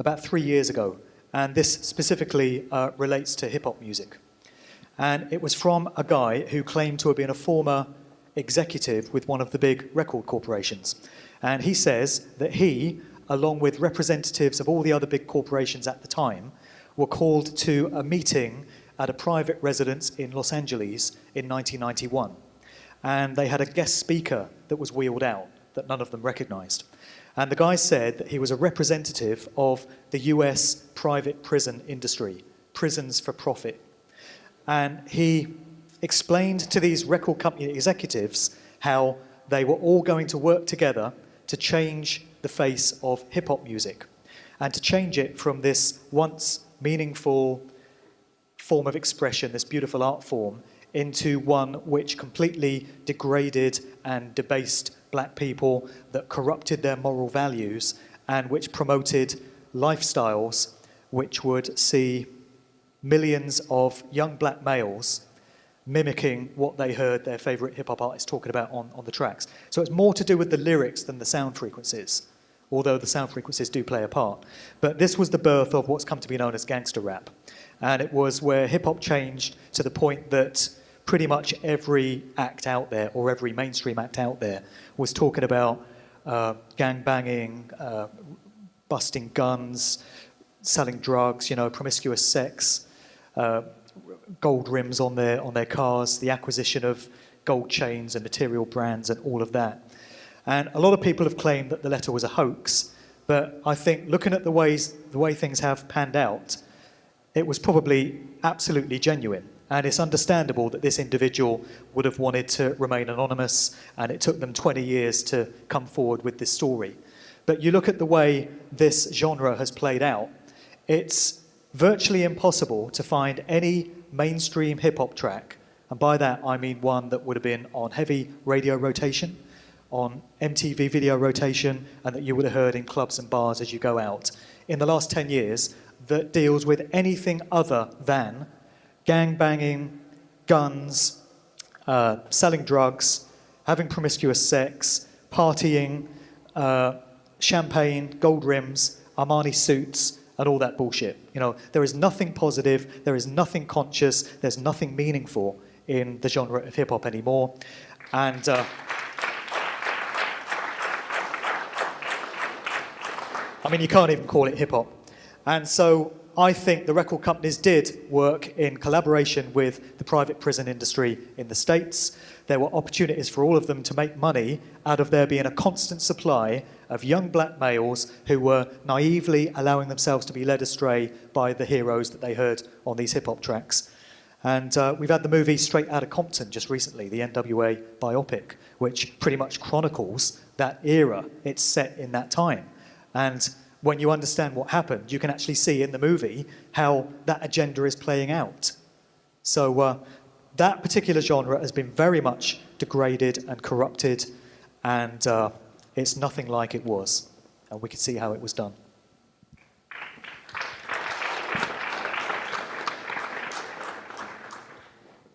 about 3 years ago, and this specifically relates to hip-hop music. And it was from a guy who claimed to have been a former executive with one of the big record corporations. And he says that he, along with representatives of all the other big corporations at the time, were called to a meeting at a private residence in Los Angeles in 1991. And they had a guest speaker that was wheeled out that none of them recognized. And the guy said that he was a representative of the US private prison industry, prisons for profit. And he explained to these record company executives how they were all going to work together to change the face of hip-hop music and to change it from this once meaningful form of expression, this beautiful art form, into one which completely degraded and debased black people, that corrupted their moral values, and which promoted lifestyles which would see millions of young black males mimicking what they heard their favourite hip-hop artists talking about on the tracks. So it's more to do with the lyrics than the sound frequencies, although the sound frequencies do play a part. But this was the birth of what's come to be known as gangster rap. And it was where hip-hop changed to the point that pretty much every act out there, or every mainstream act out there, was talking about gang banging, busting guns, selling drugs, you know, promiscuous sex, gold rims on their cars, the acquisition of gold chains and material brands and all of that. And a lot of people have claimed that the letter was a hoax, but I think looking at the way things have panned out, it was probably absolutely genuine. And it's understandable that this individual would have wanted to remain anonymous, and it took them 20 years to come forward with this story. But you look at the way this genre has played out, it's virtually impossible to find any mainstream hip-hop track, and by that I mean one that would have been on heavy radio rotation, on MTV video rotation, and that you would have heard in clubs and bars as you go out, in the last 10 years, that deals with anything other than gang banging, guns, selling drugs, having promiscuous sex, partying, champagne, gold rims, Armani suits, and all that bullshit. You know, there is nothing positive, there is nothing conscious, there's nothing meaningful in the genre of hip-hop anymore. And I mean, you can't even call it hip-hop. And so I think the record companies did work in collaboration with the private prison industry in the States. There were opportunities for all of them to make money out of there being a constant supply of young black males who were naively allowing themselves to be led astray by the heroes that they heard on these hip-hop tracks. And we've had the movie Straight Outta Compton just recently, the NWA biopic, which pretty much chronicles that era. It's set in that time. And when you understand what happened, you can actually see in the movie how that agenda is playing out. So that particular genre has been very much degraded and corrupted, and it's nothing like it was. And we can see how it was done.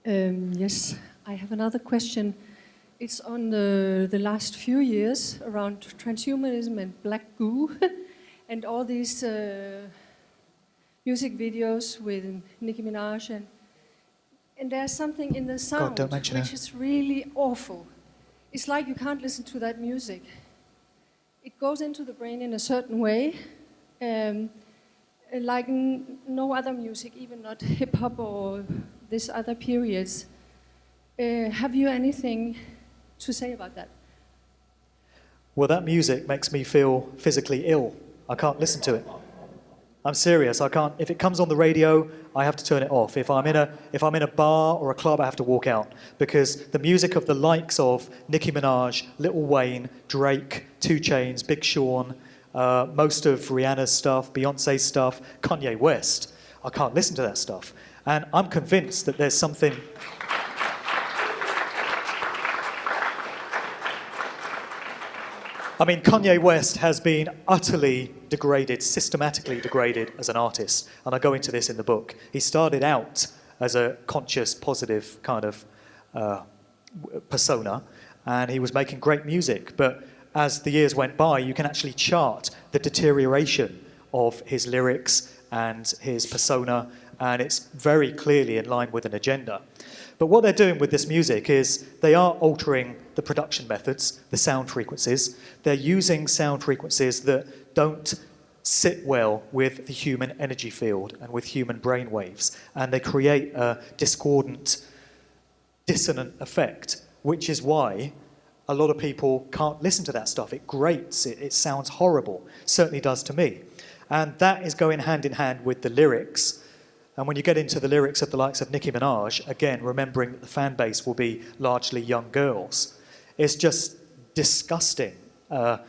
Yes, I have another question. It's on the last few years around transhumanism and black goo. And all these music videos with Nicki Minaj, and there's something in the sound which is really awful. It's like you can't listen to that music. It goes into the brain in a certain way, like no other music, even not hip-hop or this other periods. Have you anything to say about that? Well, that music makes me feel physically ill. I can't listen to it. I'm serious. I can't. If it comes on the radio, I have to turn it off. If I'm in a bar or a club, I have to walk out, because the music of the likes of Nicki Minaj, Lil Wayne, Drake, 2 Chainz, Big Sean, most of Rihanna's stuff, Beyonce's stuff, Kanye West. I can't listen to that stuff. And I'm convinced that there's something... I mean, Kanye West has been utterly degraded, systematically degraded as an artist. And I go into this in the book. He started out as a conscious, positive kind of persona, and he was making great music. But as the years went by, you can actually chart the deterioration of his lyrics and his persona, and it's very clearly in line with an agenda. But what they're doing with this music is they are altering the production methods, the sound frequencies. They're using sound frequencies that don't sit well with the human energy field and with human brain waves. And they create a discordant, dissonant effect, which is why a lot of people can't listen to that stuff. It grates, it sounds horrible, certainly does to me. And that is going hand in hand with the lyrics. And when you get into the lyrics of the likes of Nicki Minaj, again, remembering that the fan base will be largely young girls, it's just disgusting. One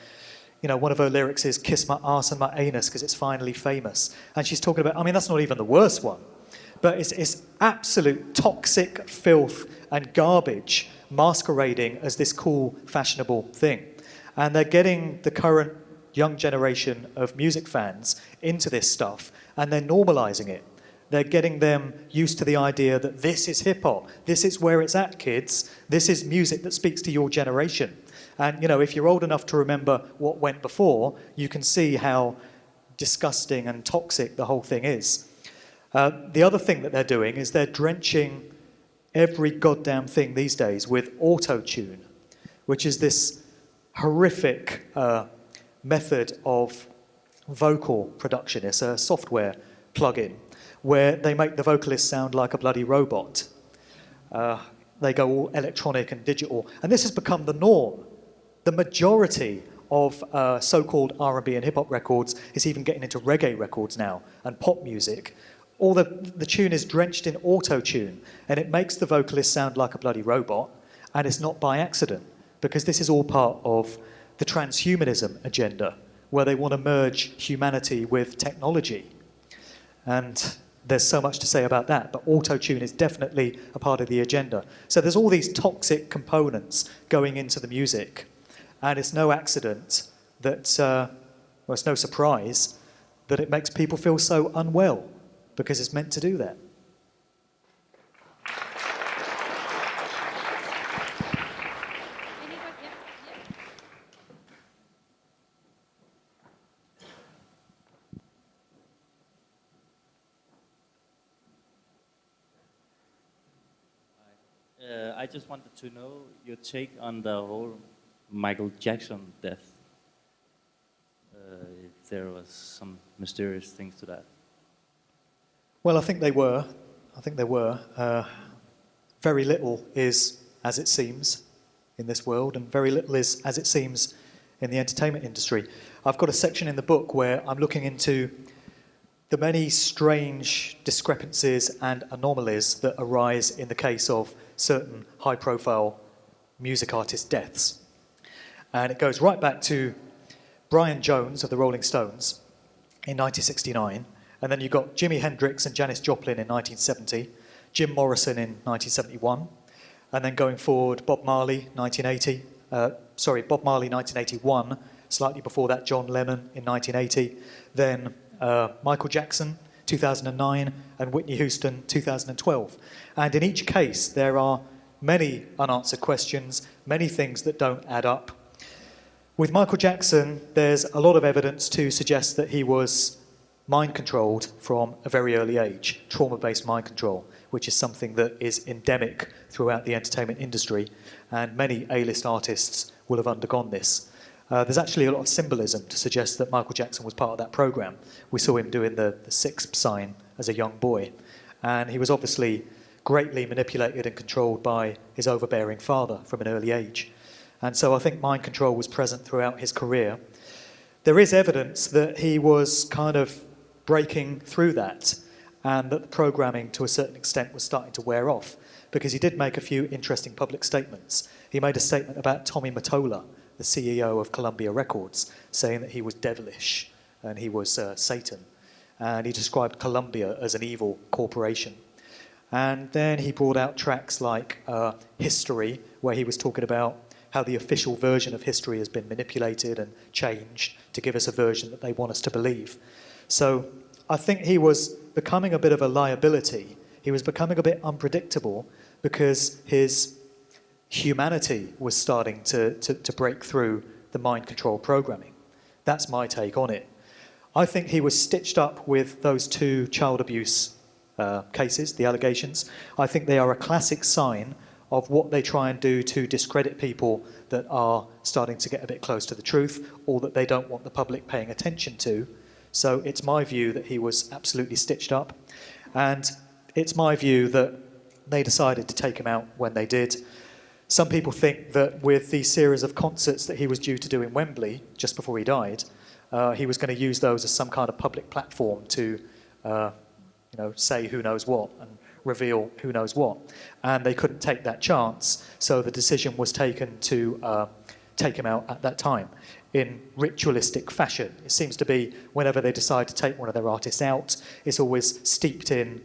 of her lyrics is, "Kiss my arse and my anus because it's finally famous." And she's talking about, I mean, that's not even the worst one, but it's absolute toxic filth and garbage masquerading as this cool, fashionable thing. And they're getting the current young generation of music fans into this stuff, and they're normalizing it. They're getting them used to the idea that this is hip-hop, this is where it's at, kids, this is music that speaks to your generation. And, if you're old enough to remember what went before, you can see how disgusting and toxic the whole thing is. The other thing that they're doing is they're drenching every goddamn thing these days with auto-tune, which is this horrific method of vocal production. It's a software plugin where they make the vocalist sound like a bloody robot. They go all electronic and digital. And this has become the norm. The majority of so-called R&B and hip-hop records is even getting into reggae records now and pop music. All the tune is drenched in auto-tune, and it makes the vocalist sound like a bloody robot, and it's not by accident, because this is all part of the transhumanism agenda, where they want to merge humanity with technology. And there's so much to say about that, but auto-tune is definitely a part of the agenda. So there's all these toxic components going into the music, and it's no accident that, it's no surprise that it makes people feel so unwell, because it's meant to do that. I just wanted to know your take on the whole Michael Jackson death. If there was some mysterious things to that. Well, I think they were. Very little is as it seems in this world, and very little is as it seems in the entertainment industry. I've got a section in the book where I'm looking into the many strange discrepancies and anomalies that arise in the case of certain high-profile music artist deaths. And it goes right back to Brian Jones of the Rolling Stones in 1969, and then you've got Jimi Hendrix and Janis Joplin in 1970, Jim Morrison in 1971, and then going forward, Bob Marley 1981, slightly before that, John Lennon in 1980, then Michael Jackson, 2009, and Whitney Houston, 2012. And in each case, there are many unanswered questions, many things that don't add up. With Michael Jackson, there's a lot of evidence to suggest that he was mind-controlled from a very early age, trauma-based mind control, which is something that is endemic throughout the entertainment industry, and many A-list artists will have undergone this. There's actually a lot of symbolism to suggest that Michael Jackson was part of that program. We saw him doing the sixth sign as a young boy, and he was obviously greatly manipulated and controlled by his overbearing father from an early age. And so I think mind control was present throughout his career. There is evidence that he was kind of breaking through that, and that the programming to a certain extent was starting to wear off, because he did make a few interesting public statements. He made a statement about Tommy Mottola, the CEO of Columbia Records, saying that he was devilish and he was Satan. And he described Columbia as an evil corporation. And then he brought out tracks like History, where he was talking about how the official version of history has been manipulated and changed to give us a version that they want us to believe. So I think he was becoming a bit of a liability. He was becoming a bit unpredictable because his humanity was starting to break through the mind control programming. That's my take on it. I think he was stitched up with those 2 child abuse cases, the allegations. I think they are a classic sign of what they try and do to discredit people that are starting to get a bit close to the truth or that they don't want the public paying attention to. So it's my view that he was absolutely stitched up. And it's my view that they decided to take him out when they did. Some people think that with the series of concerts that he was due to do in Wembley just before he died, he was going to use those as some kind of public platform to say who knows what and reveal who knows what. And they couldn't take that chance, so the decision was taken to take him out at that time in ritualistic fashion. It seems to be whenever they decide to take one of their artists out, it's always steeped in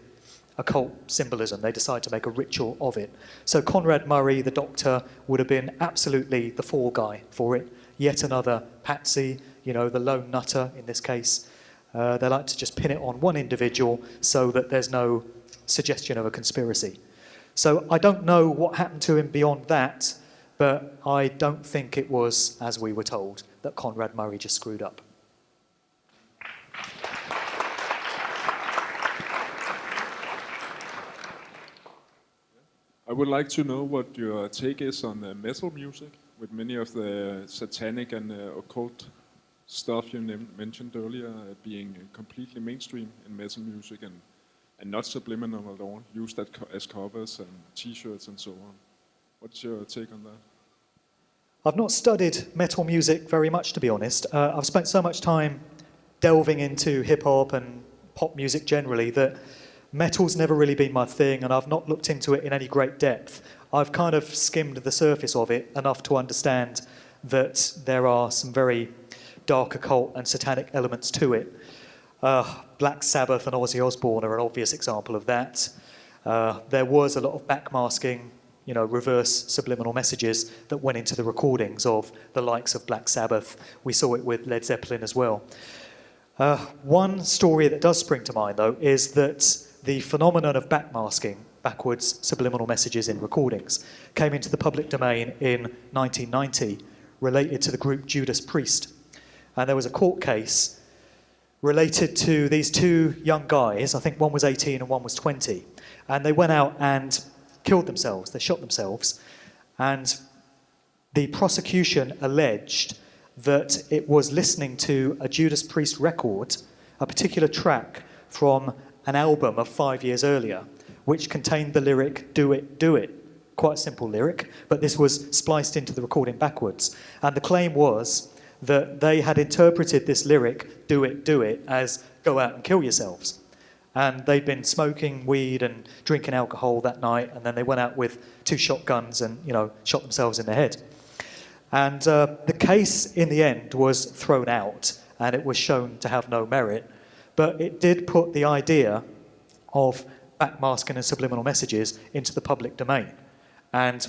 occult symbolism. They decide to make a ritual of it. So Conrad Murray, the Doctor, would have been absolutely the fall guy for it. Yet another patsy, the lone nutter in this case. They like to just pin it on one individual so that there's no suggestion of a conspiracy. So I don't know what happened to him beyond that, but I don't think it was, as we were told, that Conrad Murray just screwed up. I would like to know what your take is on metal music, with many of the satanic and occult stuff you mentioned earlier being completely mainstream in metal music and not subliminal at all, used as covers and t-shirts and so on. What's your take on that? I've not studied metal music very much, to be honest. I've spent so much time delving into hip-hop and pop music generally that metal's never really been my thing, and I've not looked into it in any great depth. I've kind of skimmed the surface of it enough to understand that there are some very dark occult and satanic elements to it. Black Sabbath and Ozzy Osbourne are an obvious example of that. There was a lot of backmasking, reverse subliminal messages that went into the recordings of the likes of Black Sabbath. We saw it with Led Zeppelin as well. One story that does spring to mind, though, is that the phenomenon of backmasking, backwards subliminal messages in recordings, came into the public domain in 1990, related to the group Judas Priest. And there was a court case related to these 2 young guys. I think one was 18 and one was 20. And they went out and killed themselves. They shot themselves. And the prosecution alleged that it was listening to a Judas Priest record, a particular track from an album of 5 years earlier, which contained the lyric, "Do it, do it." Quite a simple lyric, but this was spliced into the recording backwards. And the claim was that they had interpreted this lyric, "Do it, do it," as "go out and kill yourselves." And they'd been smoking weed and drinking alcohol that night, and then they went out with 2 shotguns and, shot themselves in the head. And the case, in the end, was thrown out, and it was shown to have no merit. But it did put the idea of backmasking and subliminal messages into the public domain. And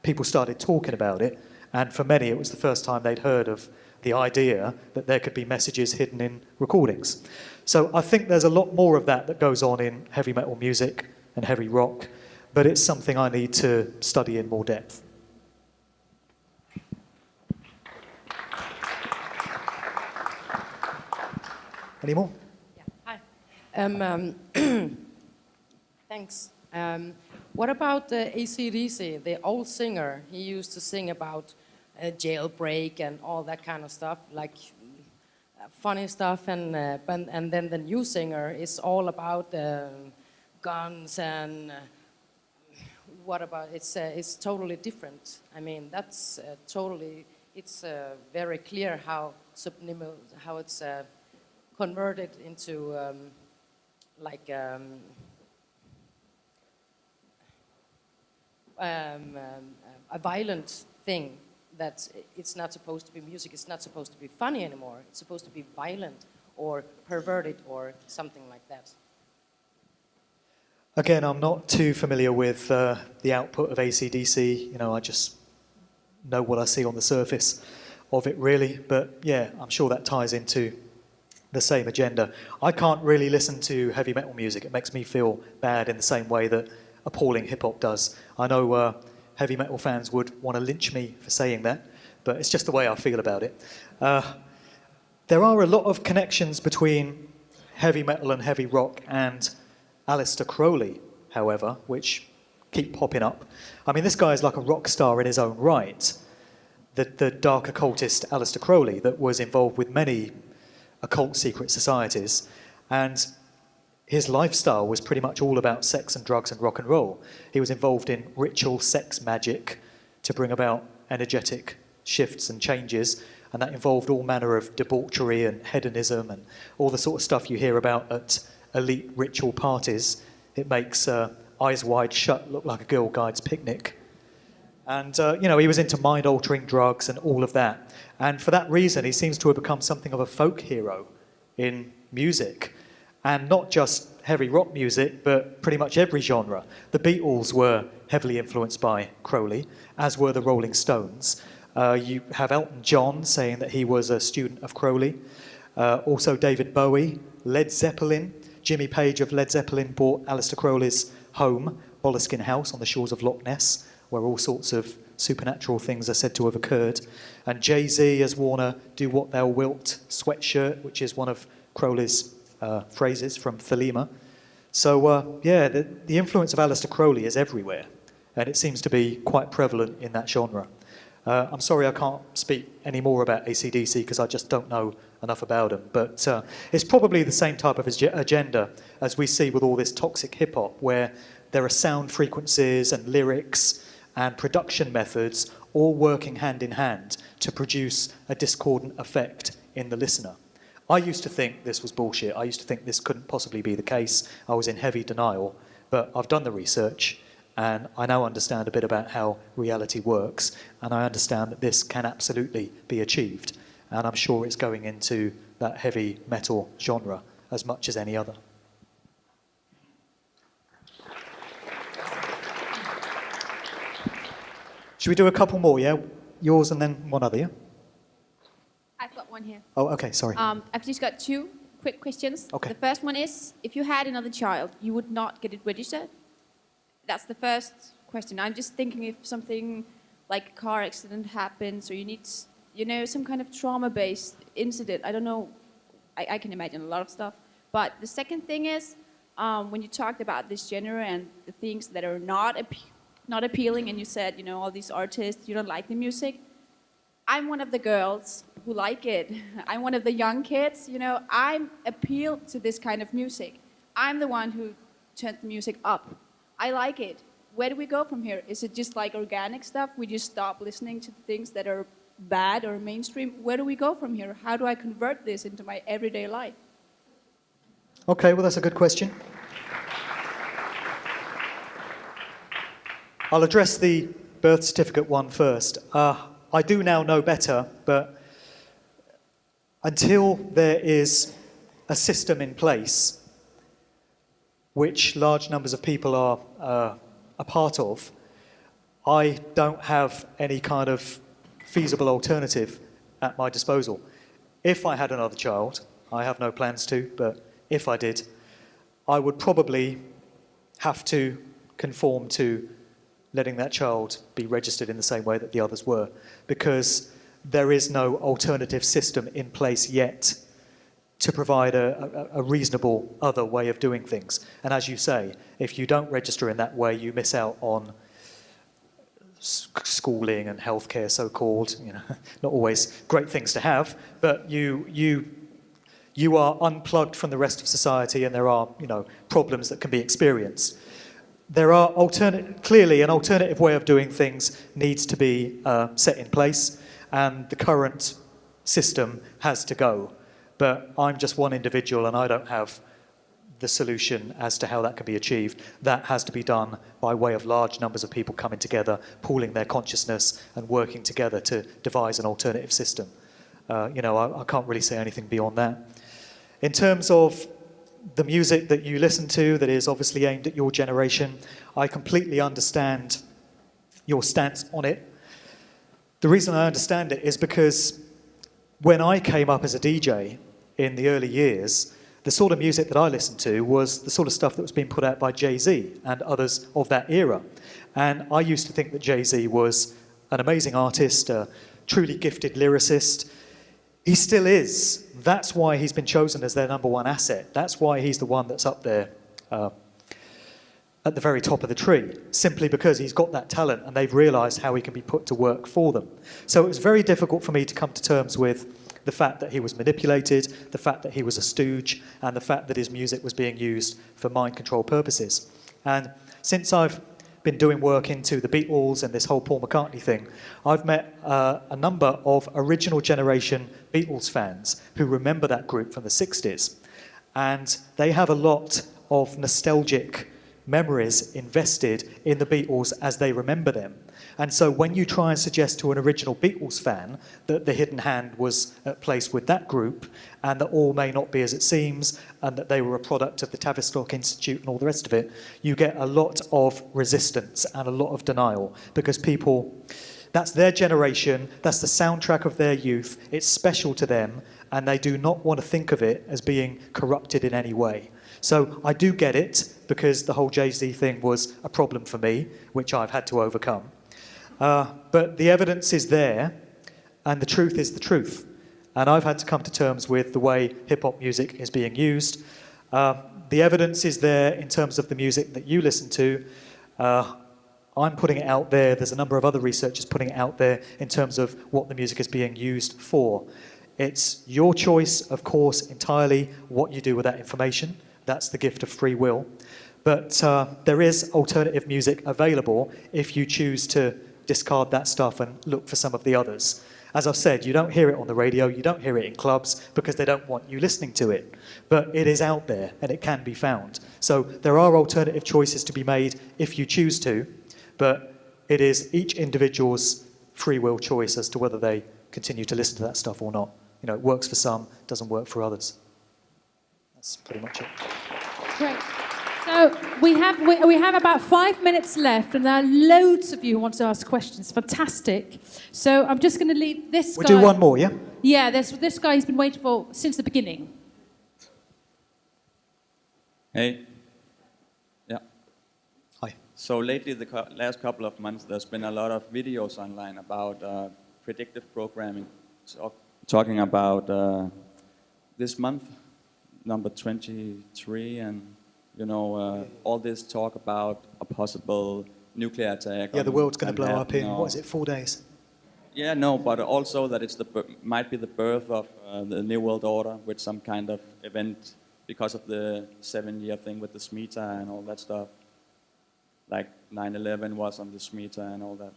people started talking about it, and for many it was the first time they'd heard of the idea that there could be messages hidden in recordings. So I think there's a lot more of that goes on in heavy metal music and heavy rock, but it's something I need to study in more depth. Any more? Yeah. Hi. Thanks. What about AC/DC, the old singer? He used to sing about jailbreak and all that kind of stuff, like funny stuff, and then the new singer is all about guns and what about it's totally different. I mean, that's totally. It's very clear how subliminal, how it's converted into a violent thing. that it's not supposed to be music, it's not supposed to be funny anymore, it's supposed to be violent or perverted or something like that. Again, I'm not too familiar with the output of AC/DC. You know, I just know what I see on the surface of it, really. But yeah, I'm sure that ties into the same agenda. I can't really listen to heavy metal music. It makes me feel bad in the same way that appalling hip-hop does. I know heavy metal fans would want to lynch me for saying that, but it's just the way I feel about it. There are a lot of connections between heavy metal and heavy rock and Aleister Crowley, however, which keep popping up. I mean, this guy is like a rock star in his own right. The dark occultist Aleister Crowley that was involved with many occult secret societies, and his lifestyle was pretty much all about sex and drugs and rock and roll. He was involved in ritual sex magic to bring about energetic shifts and changes, and that involved all manner of debauchery and hedonism and all the sort of stuff you hear about at elite ritual parties. It makes Eyes Wide Shut look like a Girl Guide's picnic. And, you know, he was into mind-altering drugs and all of that. And for that reason, he seems to have become something of a folk hero in music. And not just heavy rock music, but pretty much every genre. The Beatles were heavily influenced by Crowley, as were the Rolling Stones. You have Elton John saying that he was a student of Crowley. Also David Bowie, Led Zeppelin. Jimmy Page of Led Zeppelin bought Aleister Crowley's home, Boleskine House, on the shores of Loch Ness, where all sorts of supernatural things are said to have occurred. And Jay-Z has worn a Do What Thou Wilt sweatshirt, which is one of Crowley's phrases from Thelema. So, yeah, the influence of Aleister Crowley is everywhere, and it seems to be quite prevalent in that genre. I'm sorry I can't speak any more about AC/DC because I just don't know enough about them, but it's probably the same type of agenda as we see with all this toxic hip-hop, where there are sound frequencies and lyrics and production methods all working hand in hand to produce a discordant effect in the listener. I used to think this was bullshit. I used to think this couldn't possibly be the case. I was in heavy denial, but I've done the research and I now understand a bit about how reality works, and I understand that this can absolutely be achieved, and I'm sure it's going into that heavy metal genre as much as any other. Should we do a couple more, yeah? Yours and then one other, yeah? I've got one here. Oh, okay, sorry. I've just got two quick questions. Okay. The first one is, if you had another child, you would not get it registered? That's the first question. I'm just thinking if something like a car accident happens, or you need, you know, some kind of trauma-based incident. I don't know. I can imagine a lot of stuff. But the second thing is, when you talked about this genre and the things that are not appealing, and you said, you know, all these artists, you don't like the music. I'm one of the girls who like it. I'm one of the young kids, you know. I'm appealed to this kind of music. I'm the one who turned the music up. I like it. Where do we go from here? Is it just like organic stuff? We just stop listening to things that are bad or mainstream? Where do we go from here? How do I convert this into my everyday life? Okay, well, that's a good question. I'll address the birth certificate one first. I do now know better, but until there is a system in place which large numbers of people are a part of, I don't have any kind of feasible alternative at my disposal. If I had another child, I have no plans to, but if I did, I would probably have to conform to letting that child be registered in the same way that the others were, because there is no alternative system in place yet to provide a reasonable other way of doing things. And as you say, if you don't register in that way, you miss out on schooling and healthcare, so-called, you know, not always great things to have, but you are unplugged from the rest of society, and there are, you know, problems that can be experienced. There are clearly an alternative way of doing things needs to be set in place, and the current system has to go. But I'm just one individual, and I don't have the solution as to how that can be achieved. That has to be done by way of large numbers of people coming together, pooling their consciousness and working together to devise an alternative system. I can't really say anything beyond that. In terms of the music that you listen to that is obviously aimed at your generation, I completely understand your stance on it. The reason I understand it is because when I came up as a DJ in the early years, the sort of music that I listened to was the sort of stuff that was being put out by Jay-Z and others of that era. And I used to think that Jay-Z was an amazing artist, a truly gifted lyricist. He still is. That's why he's been chosen as their number one asset. That's why he's the one that's up there at the very top of the tree, simply because he's got that talent and they've realised how he can be put to work for them. So it was very difficult for me to come to terms with the fact that he was manipulated, the fact that he was a stooge, and the fact that his music was being used for mind control purposes. And since I've been doing work into the Beatles and this whole Paul McCartney thing, I've met a number of original generation Beatles fans who remember that group from the 60s. And they have a lot of nostalgic memories invested in the Beatles as they remember them. And so when you try and suggest to an original Beatles fan that the hidden hand was at place with that group and that all may not be as it seems and that they were a product of the Tavistock Institute and all the rest of it, you get a lot of resistance and a lot of denial because people, that's their generation, that's the soundtrack of their youth, it's special to them and they do not want to think of it as being corrupted in any way. So I do get it because the whole Jay-Z thing was a problem for me, which I've had to overcome. But the evidence is there, and the truth is the truth. And I've had to come to terms with the way hip-hop music is being used. The evidence is there in terms of the music that you listen to. I'm putting it out there. There's a number of other researchers putting it out there in terms of what the music is being used for. It's your choice, of course, entirely what you do with that information. That's the gift of free will. But there is alternative music available if you choose to discard that stuff and look for some of the others. As I've said, you don't hear it on the radio, you don't hear it in clubs because they don't want you listening to it. But it is out there and it can be found. So there are alternative choices to be made if you choose to, but it is each individual's free will choice as to whether they continue to listen to that stuff or not. You know, it works for some, doesn't work for others. That's pretty much it. Great. So we have about 5 minutes left, and there are loads of you who want to ask questions. Fantastic. So I'm just going to leave this guy. We'll do one more, yeah? Yeah, this guy has been waiting for since the beginning. Hey. Yeah. Hi. So lately, the last couple of months, there's been a lot of videos online about predictive programming, talking about this month, number 23, and all this talk about a possible nuclear attack. Yeah, the world's going to blow up in, what is it, 4 days? Yeah, no, but also that it's might be the birth of the New World Order with some kind of event because of the 7-year thing with the Shemitah and all that stuff. Like 9/11 was on the Shemitah and all that.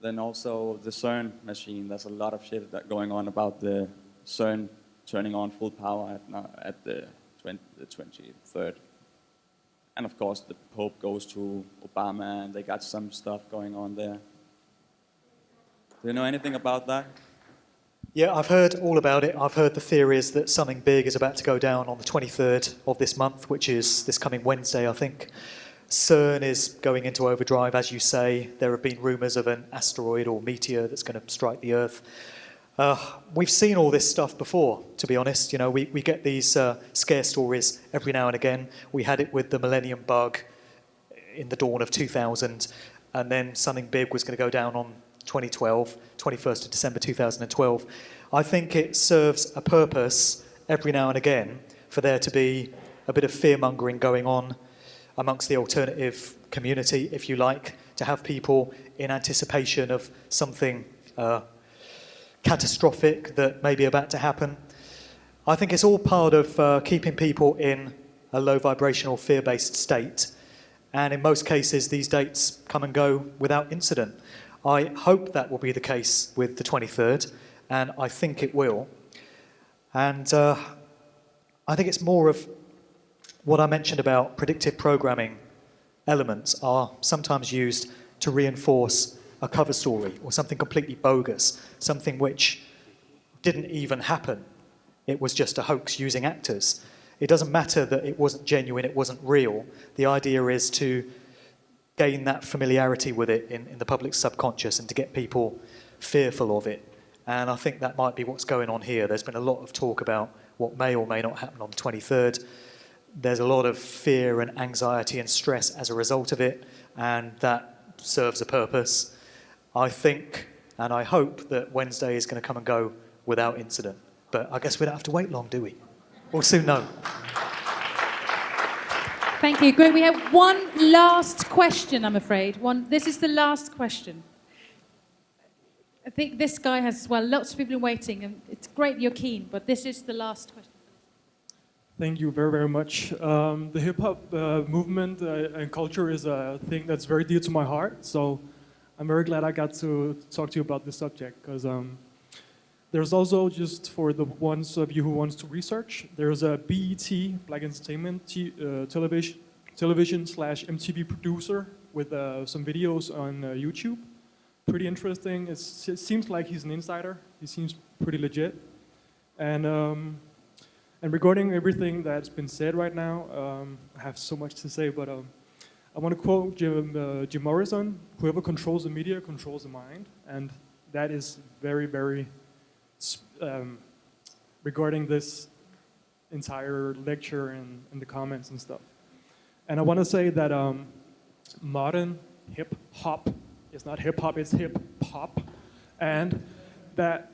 Then also the CERN machine, there's a lot of shit going on about the CERN turning on full power at the 23rd. And of course the Pope goes to Obama and they got some stuff going on there. Do you know anything about that? Yeah, I've heard all about it. I've heard the theories that something big is about to go down on the 23rd of this month, which is this coming Wednesday, I think. CERN is going into overdrive, as you say. There have been rumours of an asteroid or meteor that's going to strike the Earth. We've seen all this stuff before, to be honest. You know, we get these scare stories every now and again. We had it with the millennium bug in the dawn of 2000, and then something big was going to go down on 2012, 21st of December 2012. I think it serves a purpose every now and again for there to be a bit of fear-mongering going on amongst the alternative community, if you like, to have people in anticipation of something catastrophic that may be about to happen. I think it's all part of keeping people in a low vibrational fear-based state, and in most cases these dates come and go without incident. I hope that will be the case with the 23rd, and I think it will. And I think it's more of what I mentioned about predictive programming elements are sometimes used to reinforce a cover story or something completely bogus, something which didn't even happen. It was just a hoax using actors. It doesn't matter that it wasn't genuine, it wasn't real. The idea is to gain that familiarity with it in the public subconscious and to get people fearful of it. And I think that might be what's going on here. There's been a lot of talk about what may or may not happen on the 23rd. There's a lot of fear and anxiety and stress as a result of it, and that serves a purpose. I think and I hope that Wednesday is going to come and go without incident. But I guess we don't have to wait long, do we? We'll soon know. Thank you. Great. We have one last question, I'm afraid. This is the last question. I think this guy has, well, lots of people waiting, and it's great you're keen, but this is the last question. Thank you very, very much. The hip-hop movement and culture is a thing that's very dear to my heart, so I'm very glad I got to talk to you about this subject, because there's also, just for the ones of you who wants to research, there's a BET, Black Entertainment television/MTV producer with some videos on YouTube. Pretty interesting. It seems like he's an insider. He seems pretty legit. And regarding everything that's been said right now, I have so much to say, but I want to quote Jim Morrison: "Whoever controls the media controls the mind," and that is very, very regarding this entire lecture and the comments and stuff. And I want to say that modern hip hop is not hip hop; it's hip hop, and that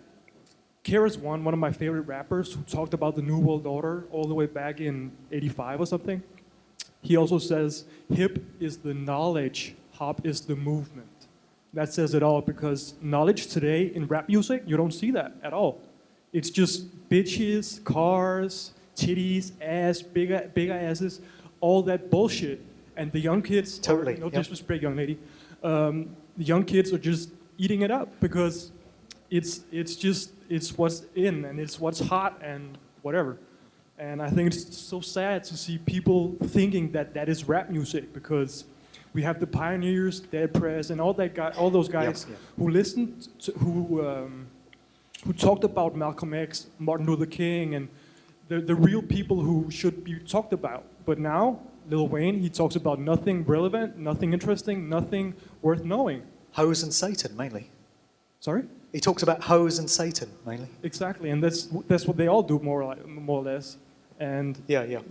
KRS-One, one of my favorite rappers, who talked about the New World Order all the way back in '85 or something, he also says hip is the knowledge, hop is the movement. That says it all, because knowledge today in rap music, you don't see that at all. It's just bitches, cars, titties, ass, bigger asses, all that bullshit. And the young kids, totally, no disrespect, young lady, the young kids are just eating it up because it's what's in and it's what's hot and whatever. And I think it's so sad to see people thinking that that is rap music, because we have the pioneers, Dead Press, and all those guys who listened to, who talked about Malcolm X, Martin Luther King, and the real people who should be talked about. But now, Lil Wayne, he talks about nothing relevant, nothing interesting, nothing worth knowing. Hoes and Satan, mainly. Sorry? He talks about hoes and Satan, mainly. Exactly, and that's what they all do, more or less. And yeah.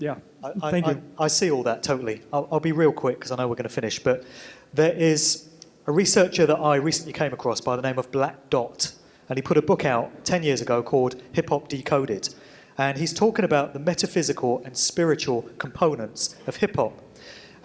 Thank you. I see all that totally. I'll be real quick because I know we're going to finish. But there is a researcher that I recently came across by the name of Black Dot, and he put a book out 10 years ago called Hip Hop Decoded, and he's talking about the metaphysical and spiritual components of hip hop,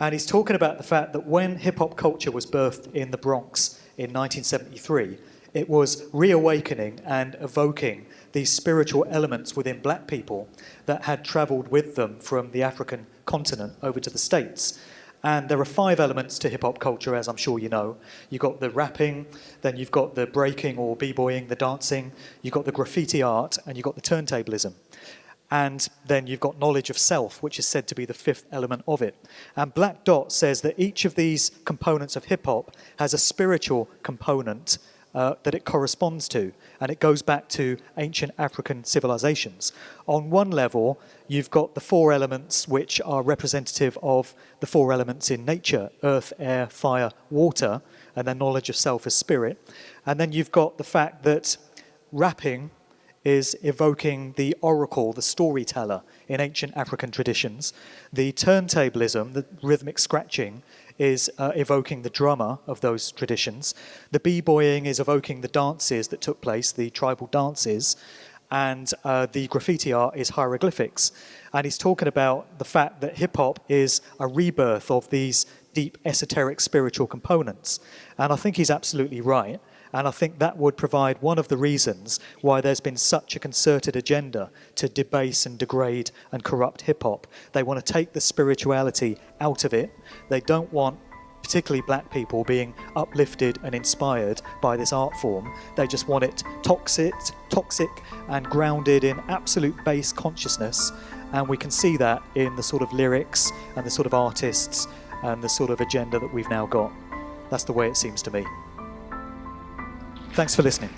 and he's talking about the fact that when hip hop culture was birthed in the Bronx in 1973, it was reawakening and evoking these spiritual elements within black people that had travelled with them from the African continent over to the States. And there are 5 elements to hip-hop culture, as I'm sure you know. You've got the rapping, then you've got the breaking or b-boying, the dancing, you've got the graffiti art, and you've got the turntablism. And then you've got knowledge of self, which is said to be the 5th element of it. And Black Dot says that each of these components of hip-hop has a spiritual component that it corresponds to, and it goes back to ancient African civilizations. On one level, you've got the 4 elements which are representative of the 4 elements in nature: earth, air, fire, water, and then knowledge of self as spirit. And then you've got the fact that rapping is evoking the oracle, the storyteller in ancient African traditions. The turntablism, the rhythmic scratching, is evoking the drummer of those traditions. The b-boying is evoking the dances that took place, the tribal dances, and the graffiti art is hieroglyphics. And he's talking about the fact that hip-hop is a rebirth of these deep esoteric spiritual components. And I think he's absolutely right. And I think that would provide one of the reasons why there's been such a concerted agenda to debase and degrade and corrupt hip-hop. They want to take the spirituality out of it. They don't want particularly black people being uplifted and inspired by this art form. They just want it toxic and grounded in absolute base consciousness And we can see that in the sort of lyrics and the sort of artists and the sort of agenda that we've now got. That's the way it seems to me. Thanks for listening.